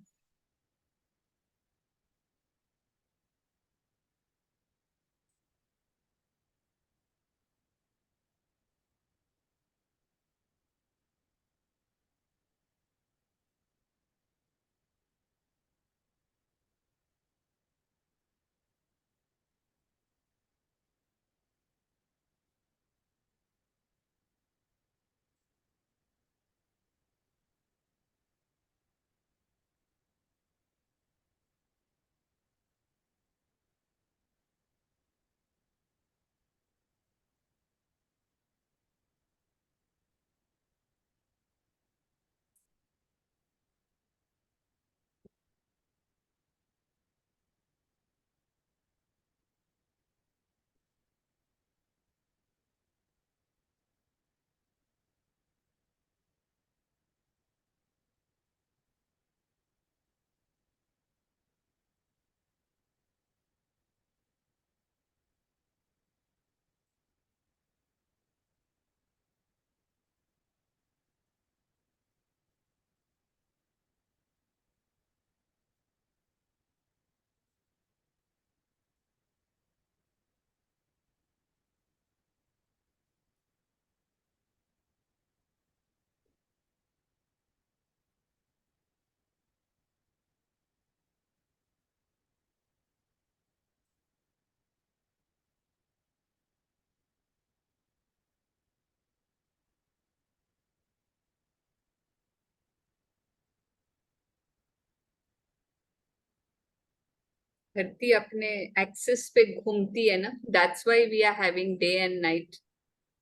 धरती अपने axis पे घूमती है ना, that's why we are having day and night.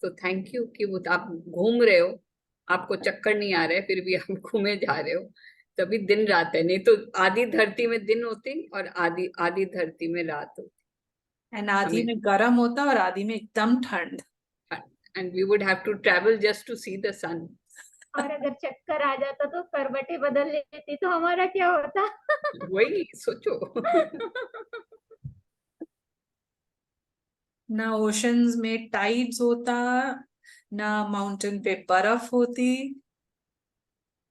तो thank you कि वो आप घूम रहे हो, आपको चक्कर नहीं आ रहा है, फिर भी आप घूमे जा रहे हो. तभी दिन रात है, नहीं तो आधी धरती में दिन होती और आधी आधी धरती में रात होती. एंड आधी हमें में गर्म होता और आधी में एकदम ठंड. And we would have to travel just to see the sun. और अगर चक्कर आ जाता तो करवटें बदल लेती तो हमारा क्या होता. वही सोचो. ना ओशंस में टाइड्स होता, ना माउंटेन पे बर्फ होती.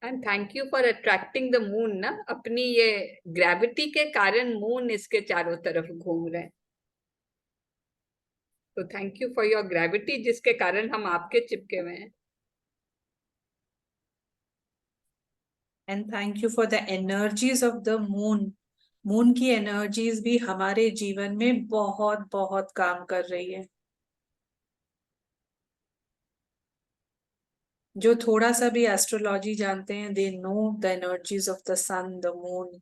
And thank you for attracting the moon ना, अपनी ये ग्रेविटी के कारण मून इसके चारों तरफ घूम रहे हैं. तो thank you for your gravity, जिसके कारण हम आपके चिपके हुए हैं. And thank you for the energies of the moon. Moon की एनर्जीज भी हमारे जीवन में बहुत बहुत काम कर रही है. जो थोड़ा सा भी एस्ट्रोलॉजी जानते हैं, they know the energies of the sun, the moon,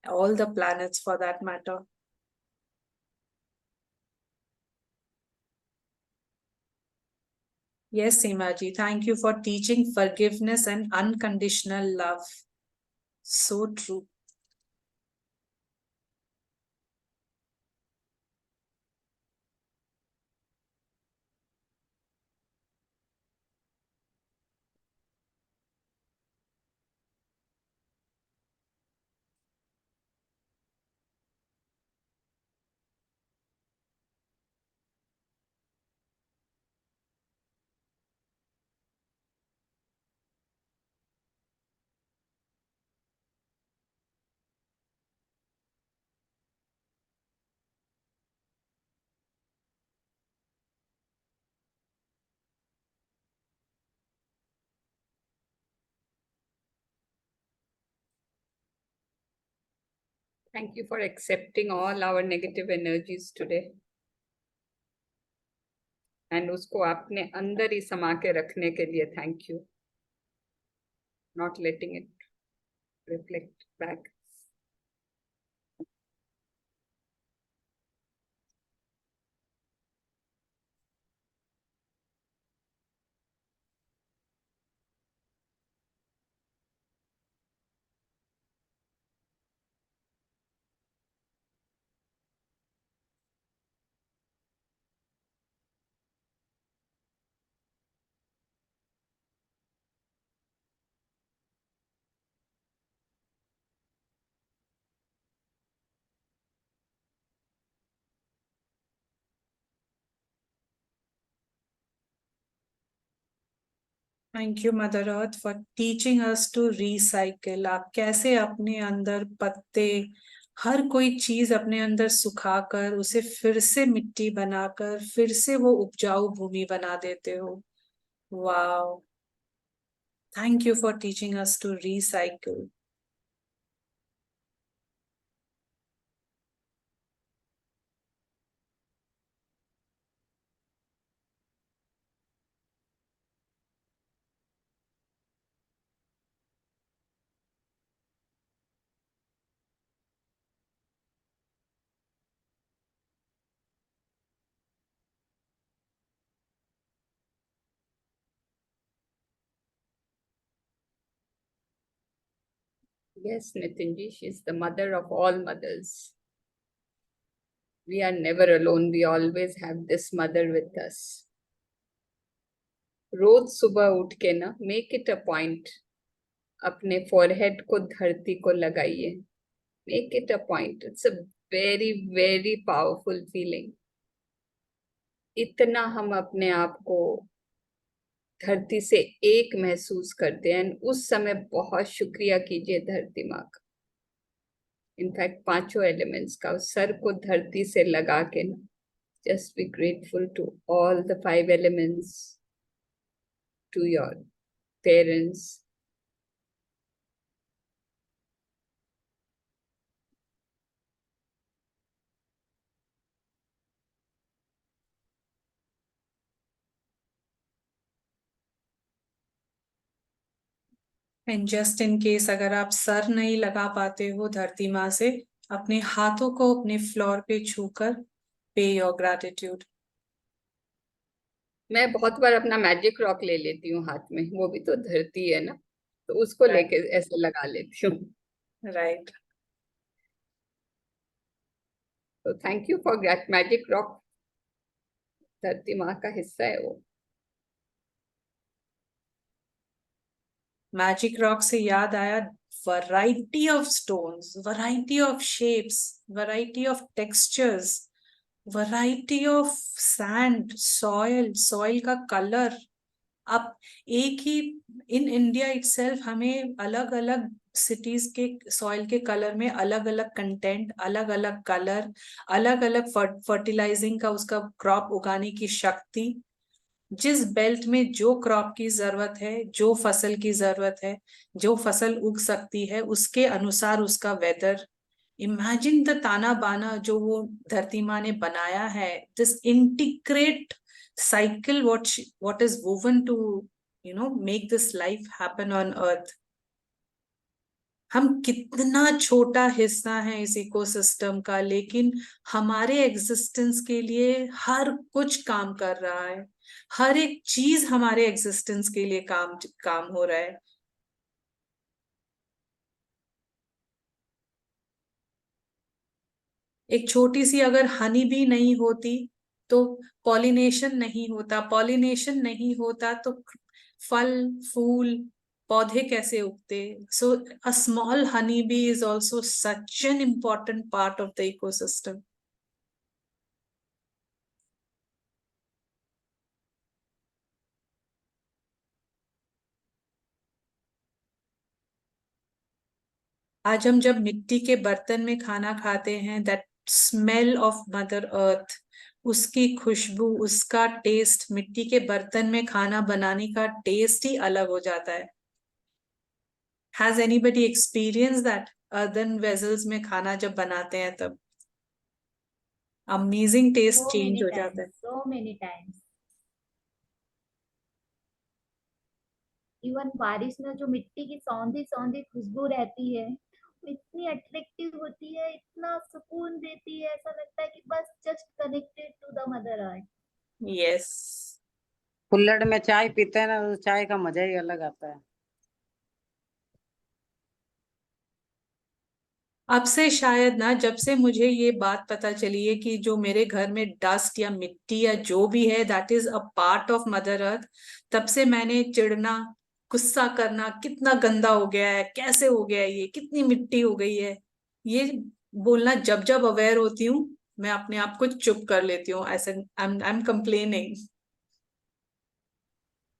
all the planets for that matter. Yes, Seema ji, thank you for teaching forgiveness and unconditional love. So true. Thank you for accepting all our negative energies today. And उसको अपने अंदर ही समा के रखने के लिए thank you. Not letting it reflect back. Thank you mother earth for teaching us to recycle. आप कैसे अपने अंदर पत्ते, हर कोई चीज अपने अंदर सुखाकर उसे फिर से मिट्टी बनाकर फिर से वो उपजाऊ भूमि बना देते हो। Wow, thank you for teaching us to recycle. Yes, Nitinji, she is the mother of all mothers. We are never alone. We always have this mother with us. रोज सुबह उठ के ना, make it a point, अपने forehead को धरती को लगाइए. Make it a point. It's a very, very powerful feeling. इतना हम अपने आप को धरती से एक महसूस करते हैं. उस समय बहुत शुक्रिया कीजिए धरती माँ का. इनफैक्ट पांचों एलिमेंट्स का सर को धरती से लगा के ना, just be grateful to all the 5 elements, to your parents. And just in case अगर आप सर नहीं लगा पाते हो धरती माँ से, अपने हाथों को अपने फ्लोर पे छूकर पे योर ग्रैटिट्यूड. मैं बहुत बार अपना मैजिक रॉक ले लेती हूँ हाथ में, वो भी तो धरती है ना, तो उसको लेके ऐसे लगा लेती हूँ. राइट. तो thank you for that magic rock. धरती माँ का हिस्सा है वो. मैजिक रॉक से याद आया, variety of stones, variety of shapes, variety of textures, variety of sand, soil का कलर. अब एक ही इन इंडिया इटसेल्फ हमें अलग अलग सिटीज के सॉइल के कलर में अलग अलग कंटेंट, अलग अलग कलर, अलग अलग फर्टिलाइजिंग का उसका क्रॉप उगाने की शक्ति. जिस बेल्ट में जो क्रॉप की जरूरत है, जो फसल की जरूरत है, जो फसल उग सकती है, उसके अनुसार उसका वेदर. इमेजिन द ताना बाना जो वो धरती माँ ने बनाया है, this integrate cycle what is woven to make this life happen on earth. हम कितना छोटा हिस्सा है इस इकोसिस्टम का, लेकिन हमारे एग्जिस्टेंस के लिए हर कुछ काम कर रहा है. हर एक चीज हमारे एग्जिस्टेंस के लिए काम हो रहा है. एक छोटी सी अगर हनी भी नहीं होती तो पॉलिनेशन नहीं होता. पॉलिनेशन नहीं होता तो फल फूल पौधे कैसे उगते. So a small honey bee is also such an important part of the ecosystem. आज हम जब मिट्टी के बर्तन में खाना खाते हैं, that smell of mother earth, उसकी खुशबू, उसका टेस्ट, मिट्टी के बर्तन में खाना बनाने का टेस्ट ही अलग हो जाता है. Has anybody experienced that? Earthen vessels में खाना जब बनाते हैं तब amazing taste so change many हो जाता है। times, so many times. Even बारिश में जो मिट्टी की सौंधी सौंधी खुशबू रहती है वो इतनी अट्रैक्टिव होती है, इतना सुकून देती है, ऐसा लगता है कि बस just connected to the mother earth. Yes. कुल्हड़ में चाय पीते हैं ना, तो चाय का मजा ही अलग आता है। अब से शायद ना, जब से मुझे ये बात पता चली है कि जो मेरे घर में डस्ट या मिट्टी या जो भी है that is a part of mother earth, तब से मैंने चिढ़ना, गुस्सा करना, कितना गंदा हो गया है, कैसे हो गया है ये, कितनी मिट्टी हो गई है, ये बोलना जब जब अवेयर होती हूँ मैं अपने आप को चुप कर लेती हूँ। ऐसे आई एम कंप्लेनिंग।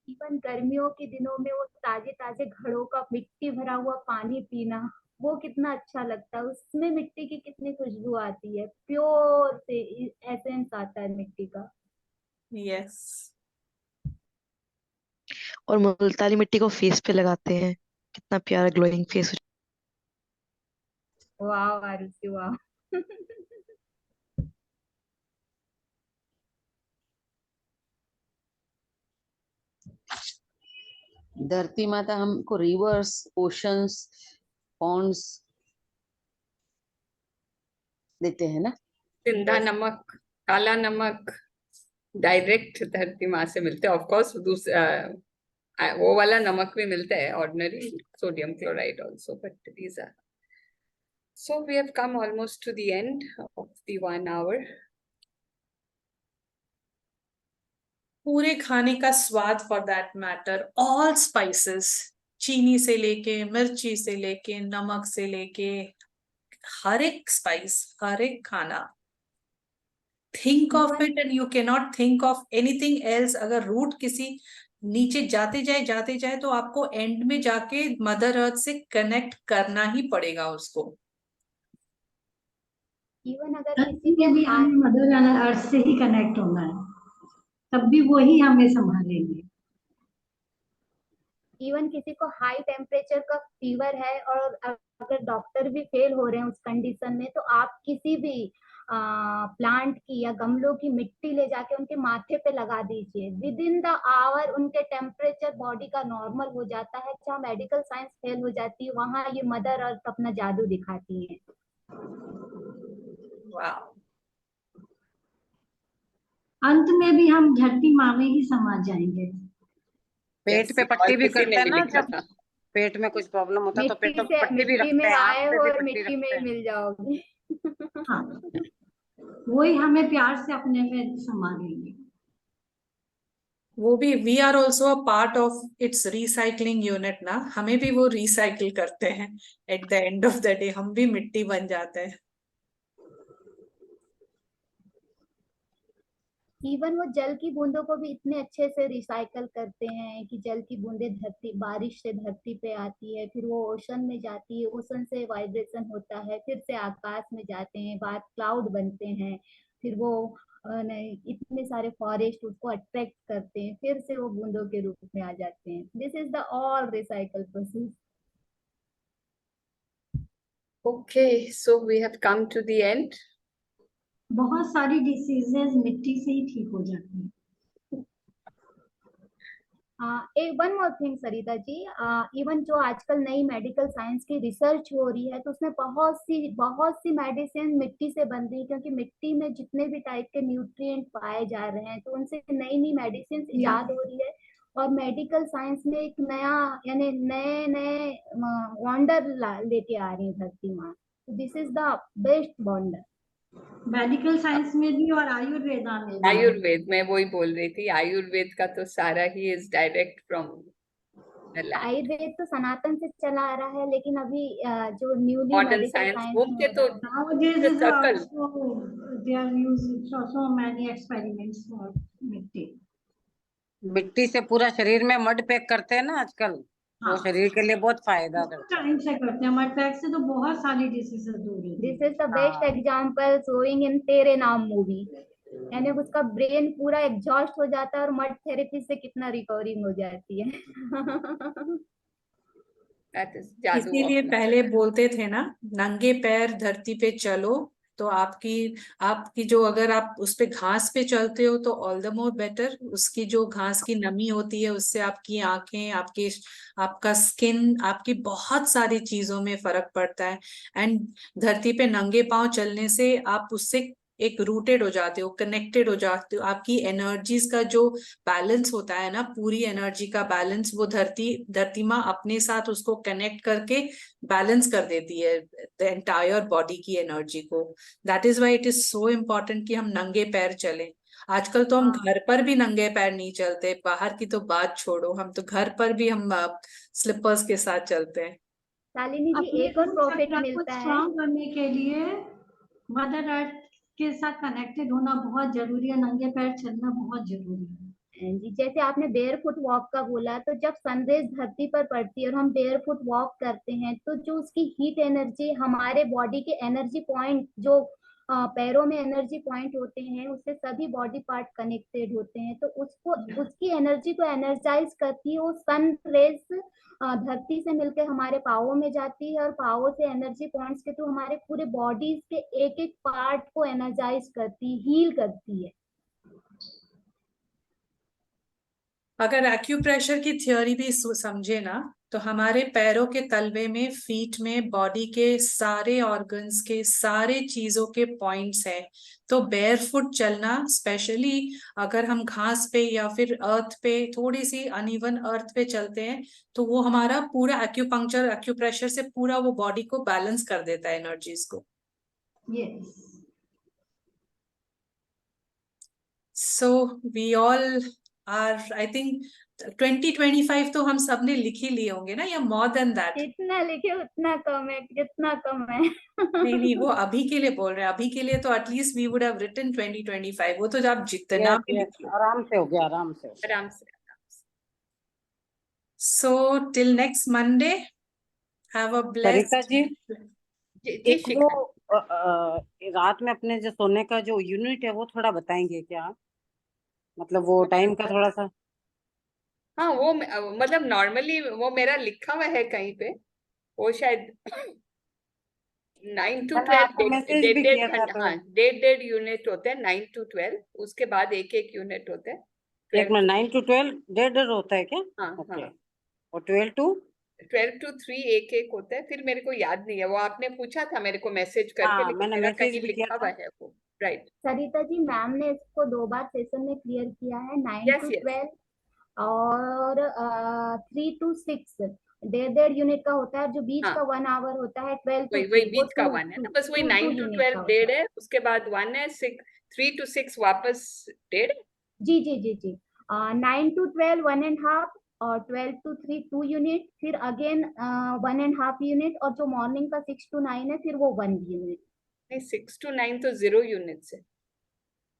इवन गर्मियों के दिनों में वो ताजे ताजे घड़ों का मिट्टी भरा हुआ पानी पीना, वो कितना अच्छा लगता है। उसमें मिट्टी की कितनी खुशबू आती है, प्योर से एसेंस आता है मिट्टी का। यस। और मुल्तानी मिट्टी को फेस पे लगाते हैं, कितना प्यारा ग्लोइंग फेस। वाह आरुषि वाह। धरती माता हमको रिवर्स, ओशंस, पॉन्ड्स देते हैं ना। सिंधा नमक, काला नमक डायरेक्ट धरती माँ से मिलते हैं। ऑफ कोर्स वो वाला नमक भी मिलता है, ordinary sodium chloride also, but these are. So we have come almost to the end of the 1 hour. पूरे खाने का स्वाद, for that matter, all spices, चीनी से लेके, मिर्ची से लेके, नमक से लेके, हर एक स्पाइस, हर एक खाना, think of it and you can not think of anything else. अगर रूट किसी नीचे जाते जाए तो आपको एंड में जाके मदर अर्थ से कनेक्ट करना ही पड़ेगा उसको। इवन अगर किसी के भी हमें मदर अर्थ से ही कनेक्ट होना है, तब भी वो ही हमें संभालेंगे। इवन किसी को हाई टेम्परेचर का फीवर है और अगर डॉक्टर भी फेल हो रहे हैं उस कंडीशन में, तो आप किसी भी प्लांट की या गमलों की मिट्टी ले जाके उनके माथे पे लगा दीजिए, विद इन द आवर उनके टेम्परेचर बॉडी का नॉर्मल हो जाता है। जहाँ मेडिकल साइंस फेल हो जाती है वहां ये मदर अर्थ अपना जादू दिखाती है। वाह। अंत में भी हम धरती माँ में ही समा जाएंगे। पेट पे पट्टी भी करते हैं ना, जब पेट में कुछ प्रॉब्लम होता है तो पेट पे पट्टी भी मिट्टी रखते में हैं, हाथ आए पे हो भी और पट्टी मिट्टी में रखते ही हैं। मिल जाओगे। हाँ, वही हमें प्यार से अपने में समा लेंगे। वो भी we are also a part of its recycling unit ना, हमें भी वो रिसाइकिल करते हैं। At the end of the day हम भी मिट्टी बन जाते हैं। इवन वो जल की बूंदों को भी इतने अच्छे से रिसाइकल करते हैं कि जल की बूंदें धरती, बारिश से धरती पे आती है, फिर वो ओशन में जाती है, ओशन से वाइब्रेशन होता है, फिर से आकाश में जाते हैं, बाद क्लाउड बनते हैं, फिर वो इतने सारे फॉरेस्ट उसको अट्रैक्ट करते हैं, फिर से वो बूंदों के रूप में आ जाते हैं। This is the all recycle process. Okay, so we have come to the end. बहुत सारी डिसीजेस मिट्टी से ही ठीक हो जाती हैं। एक one more thing Sarita ji, even जो आजकल नई मेडिकल साइंस की रिसर्च हो रही है तो उसमें बहुत सी मेडिसिन मिट्टी से बन रही है, क्योंकि मिट्टी में जितने भी टाइप के न्यूट्रिएंट पाए जा रहे हैं तो उनसे नई नई मेडिसिन इजाद हो रही है। और मेडिकल साइंस में एक नया, यानी नए नए वंडर लेके आ रही है धरती माँ। This is the best wonder medical science में भी और आयुर्वेदा में भी। आयुर्वेद में वही बोल रही थी, आयुर्वेद का तो सारा he is direct from the land. Ayurveda तो सनातन से चला आ रहा है, लेकिन अभी जो newly modern medical science science घूम के तो Nowadays is circle. also they are using so many experiments for मिट्टी। मिट्टी से पूरा शरीर में मड पैक करते हैं ना आजकल, वो हाँ, शरीर के लिए बहुत फायदा करता है। टाइम से करते हैं, मड पैक से तो बहुत सारी डिसीजेस दूर होती दिस है। Is the best example showing in तेरे नाम मूवी, यानी उसका ब्रेन पूरा एग्जॉस्ट हो जाता है और मड थेरेपी से कितना रिकवरिंग हो जाती है। दैट इज जादू इसीलिए ऑफ पहले बोलते थे ना, नंगे पैर धरती पे चलो, तो आपकी आपकी जो, अगर आप उस पे घास पे चलते हो तो ऑल द मोर बेटर। उसकी जो घास की नमी होती है उससे आपकी आंखें, आपके, आपका स्किन, आपकी बहुत सारी चीजों में फर्क पड़ता है। एंड धरती पे नंगे पांव चलने से आप उससे एक रूटेड हो जाते हो, कनेक्टेड हो जाते हो। आपकी एनर्जीज का जो बैलेंस होता है ना, पूरी एनर्जी का बैलेंस, वो धरती माँ अपने साथ उसको कनेक्ट करके बैलेंस कर देती है द एंटायर बॉडी की एनर्जी को। That is why it is so important कि हम नंगे पैर चलें। आजकल तो हम घर पर भी नंगे पैर नहीं चलते, बाहर की तो बात छोड़ो, हम तो घर पर भी हम स्लिपर्स के साथ चलते हैं। शालिनी जी, अपने एक और root प्रॉफिट chakra को मिलता है। स्ट्रांग करने के लिए मदर अर्थ के साथ कनेक्टेड होना बहुत जरूरी है, नंगे पैर चलना बहुत जरूरी है। जी, जैसे आपने बेयर फुट वॉक का बोला, तो जब सनरेज धरती पर पड़ती है और हम बेयर फुट वॉक करते हैं, तो जो उसकी हीट एनर्जी हमारे बॉडी के एनर्जी पॉइंट, जो पैरों में एनर्जी पॉइंट होते हैं, उससे सभी बॉडी पार्ट कनेक्टेड होते हैं, तो उसको, उसकी एनर्जी को एनर्जाइज करती है वो सन रेज। धरती से मिलकर हमारे पावों में जाती है और पावों से एनर्जी पॉइंट्स के थ्रू हमारे पूरे बॉडीज के एक एक पार्ट को एनर्जाइज करती, हील करती है। अगर एक्यूप्रेशर की थ्योरी भी समझे ना, तो हमारे पैरों के तलवे में, फीट में, बॉडी के सारे ऑर्गन्स के सारे चीजों के पॉइंट्स हैं। तो बेयरफुट चलना, स्पेशली अगर हम घास पे या फिर अर्थ पे, थोड़ी सी अनइवन अर्थ पे चलते हैं, तो वो हमारा पूरा एक्यूपंक्चर, एक्यूप्रेशर से पूरा वो बॉडी को बैलेंस कर देता है, एनर्जीज को। Yes. So we all are, I think 2025 तो हम सब ने लिख ही लिए होंगे ना, या मोर देन दैट? जितना लिखे उतना कम है, जितना कम है। नहीं नहीं, वो अभी के लिए बोल रहे हैं, अभी के लिए तो at least we would have written 2025। वो तो जब जितना यस भी यस, लिख लो। आराम से हो गया, आराम से हो गया। आराम से। So till next Monday, have a Sarita blessed. जी, जी एक वो शिखा। रात में अपने जो सोने का जो यूनिट है वो थोड़ा बताएंगे क्या? मतलब वो टाइम का थोड़ा सा। हाँ वो मतलब नॉर्मली वो मेरा लिखा हुआ है कहीं पे, वो शायद 9 to मैंने 12 आपको मैसेज भी डेढ़ किया था घंटा, तो। हाँ डेढ़ यूनिट होते हैं 9 to 12, उसके बाद एक एक यूनिट होते हैं। एक मिनट, 9 to 12 डेढ़ होता है क्या? हाँ ओके। हाँ, और 12 to? 12 to 3 एक एक होता है। फिर मेरे को याद नहीं है, वो आपने पूछा था मेरे को मैसेज करके, हाँ, लेकिन मैंने मेरा मैसेज कहीं भी किया लिखा हुआ था। है वो। राइट। सरिता जी, मैम ने इसको 2 बार सेशन में क्लियर किया है, 9 यस to यस, 12 और 3 to 6 डेढ़ यूनिट का होता है। जो बीच हाँ का 1 आवर होता है 12 to वही 3, वो बीच का 1 है ना, बस वही 9 to यूनिट 12 का होता डेढ़ है। है, उसके बाद 1 है, 3 to 6 वापस डेढ़। जी जी जी जी। 9 to 12 1.5, और 12 to 3 2 यूनिट, फिर अगेन 1.5 यूनिट, और जो मॉर्निंग का 6 to 9 है फिर वो 1 यूनिट। नहीं 6 to 9 तो 0 यूनिट है।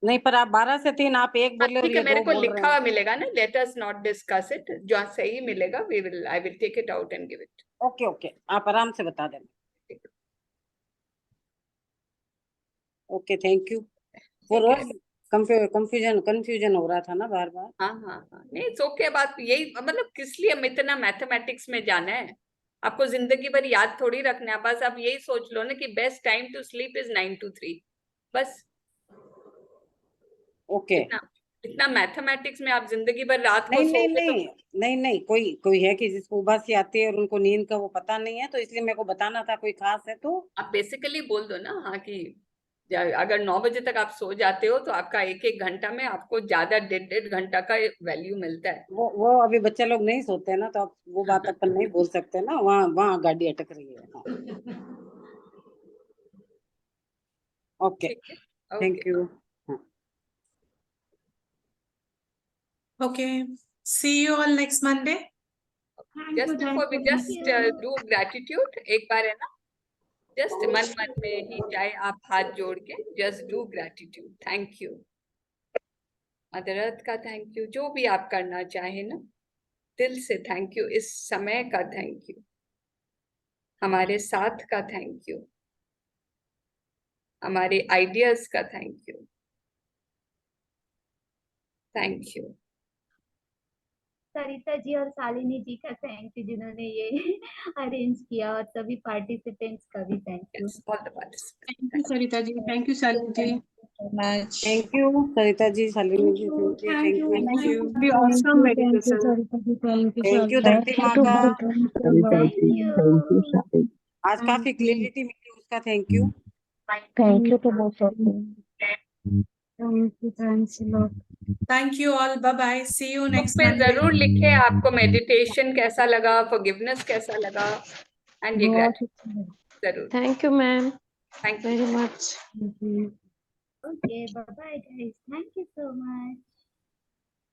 नहीं, पर आप 12 से 3 आप एक हाँ बोले और ठीक है, ये मेरे दो को बोल रहे लिखा हैं। हुआ मिलेगा ना, let us not discuss it, जो सही मिलेगा I will take it out and give it. Okay okay, आप आराम से बता देना। Okay, thank you. वो ठीक है। रोज कंफ्यूजन हो रहा था ना बार बार। हाँ हाँ हाँ, नहीं सो के बात यही, मतलब किस लिए हम इतना मैथमेटिक्स में जाना है? आपको जिंदगी भर याद थोड़ी रखना है, बस आप यही सोच लो ना कि best time to sleep is 9 to 3, बस। ओके। इतना इतना मैथमेटिक्स में आप जिंदगी भर रात को नहीं नहीं सोओगे तो। नहीं, नहीं नहीं, कोई कोई है कि जिसको उबासी आती है और उनको नींद का वो पता नहीं है, तो इसलिए मेरे को बताना था, कोई खास है तो। आप बेसिकली बोल दो ना, हाँ कि अगर 9 बजे तक आप सो जाते हो तो आपका एक एक घंटा में आपको ज्यादा डेढ़ घंटा का वैल्यू मिलता है। वो अभी बच्चे लोग नहीं सोते ना, तो आप वो बात अपन नहीं बोल सकते ना, वहाँ वहाँ गाड़ी अटक रही है। हाँ। ओके, ठीक है। Thank okay. You. Okay, see you all next Monday. Just before we just do gratitude एक बार, है ना, जस्ट मन मन में ही चाहे आप हाथ जोड़ के just do gratitude. Thank you mother अर्थ का, थैंक यू, जो भी आप करना चाहे ना, दिल से थैंक यू, इस समय का थैंक यू, हमारे साथ का थैंक यू, हमारे आइडियाज का thank you, thank you. Sarita जी और शालिनी जी का थैंक यू, जिन्होंने ये अरेंज किया, और सभी पार्टिसिपेंट्स का भी thank you. Yes, all the participants. Thank you Sarita ji, thank you Shalini ji, much. Thank you Sarita ji, Shalini ji, thank you, thank you, Very awesome meditation. Thank you धरती माँ का। Thank you. आज काफी क्लियरिटी मिली, उसका थैंक यू। थैंक यू तो बहुत Thank you all. Bye bye. See you group next पे Monday. जरूर लिखे आपको मेडिटेशन कैसा लगा, फॉरगिवनेस कैसा लगा, एंड ये ग्रेटिट्यूड जरूर। Thank you ma'am thank you. Very much. Okay, bye bye guys. Thank you so much.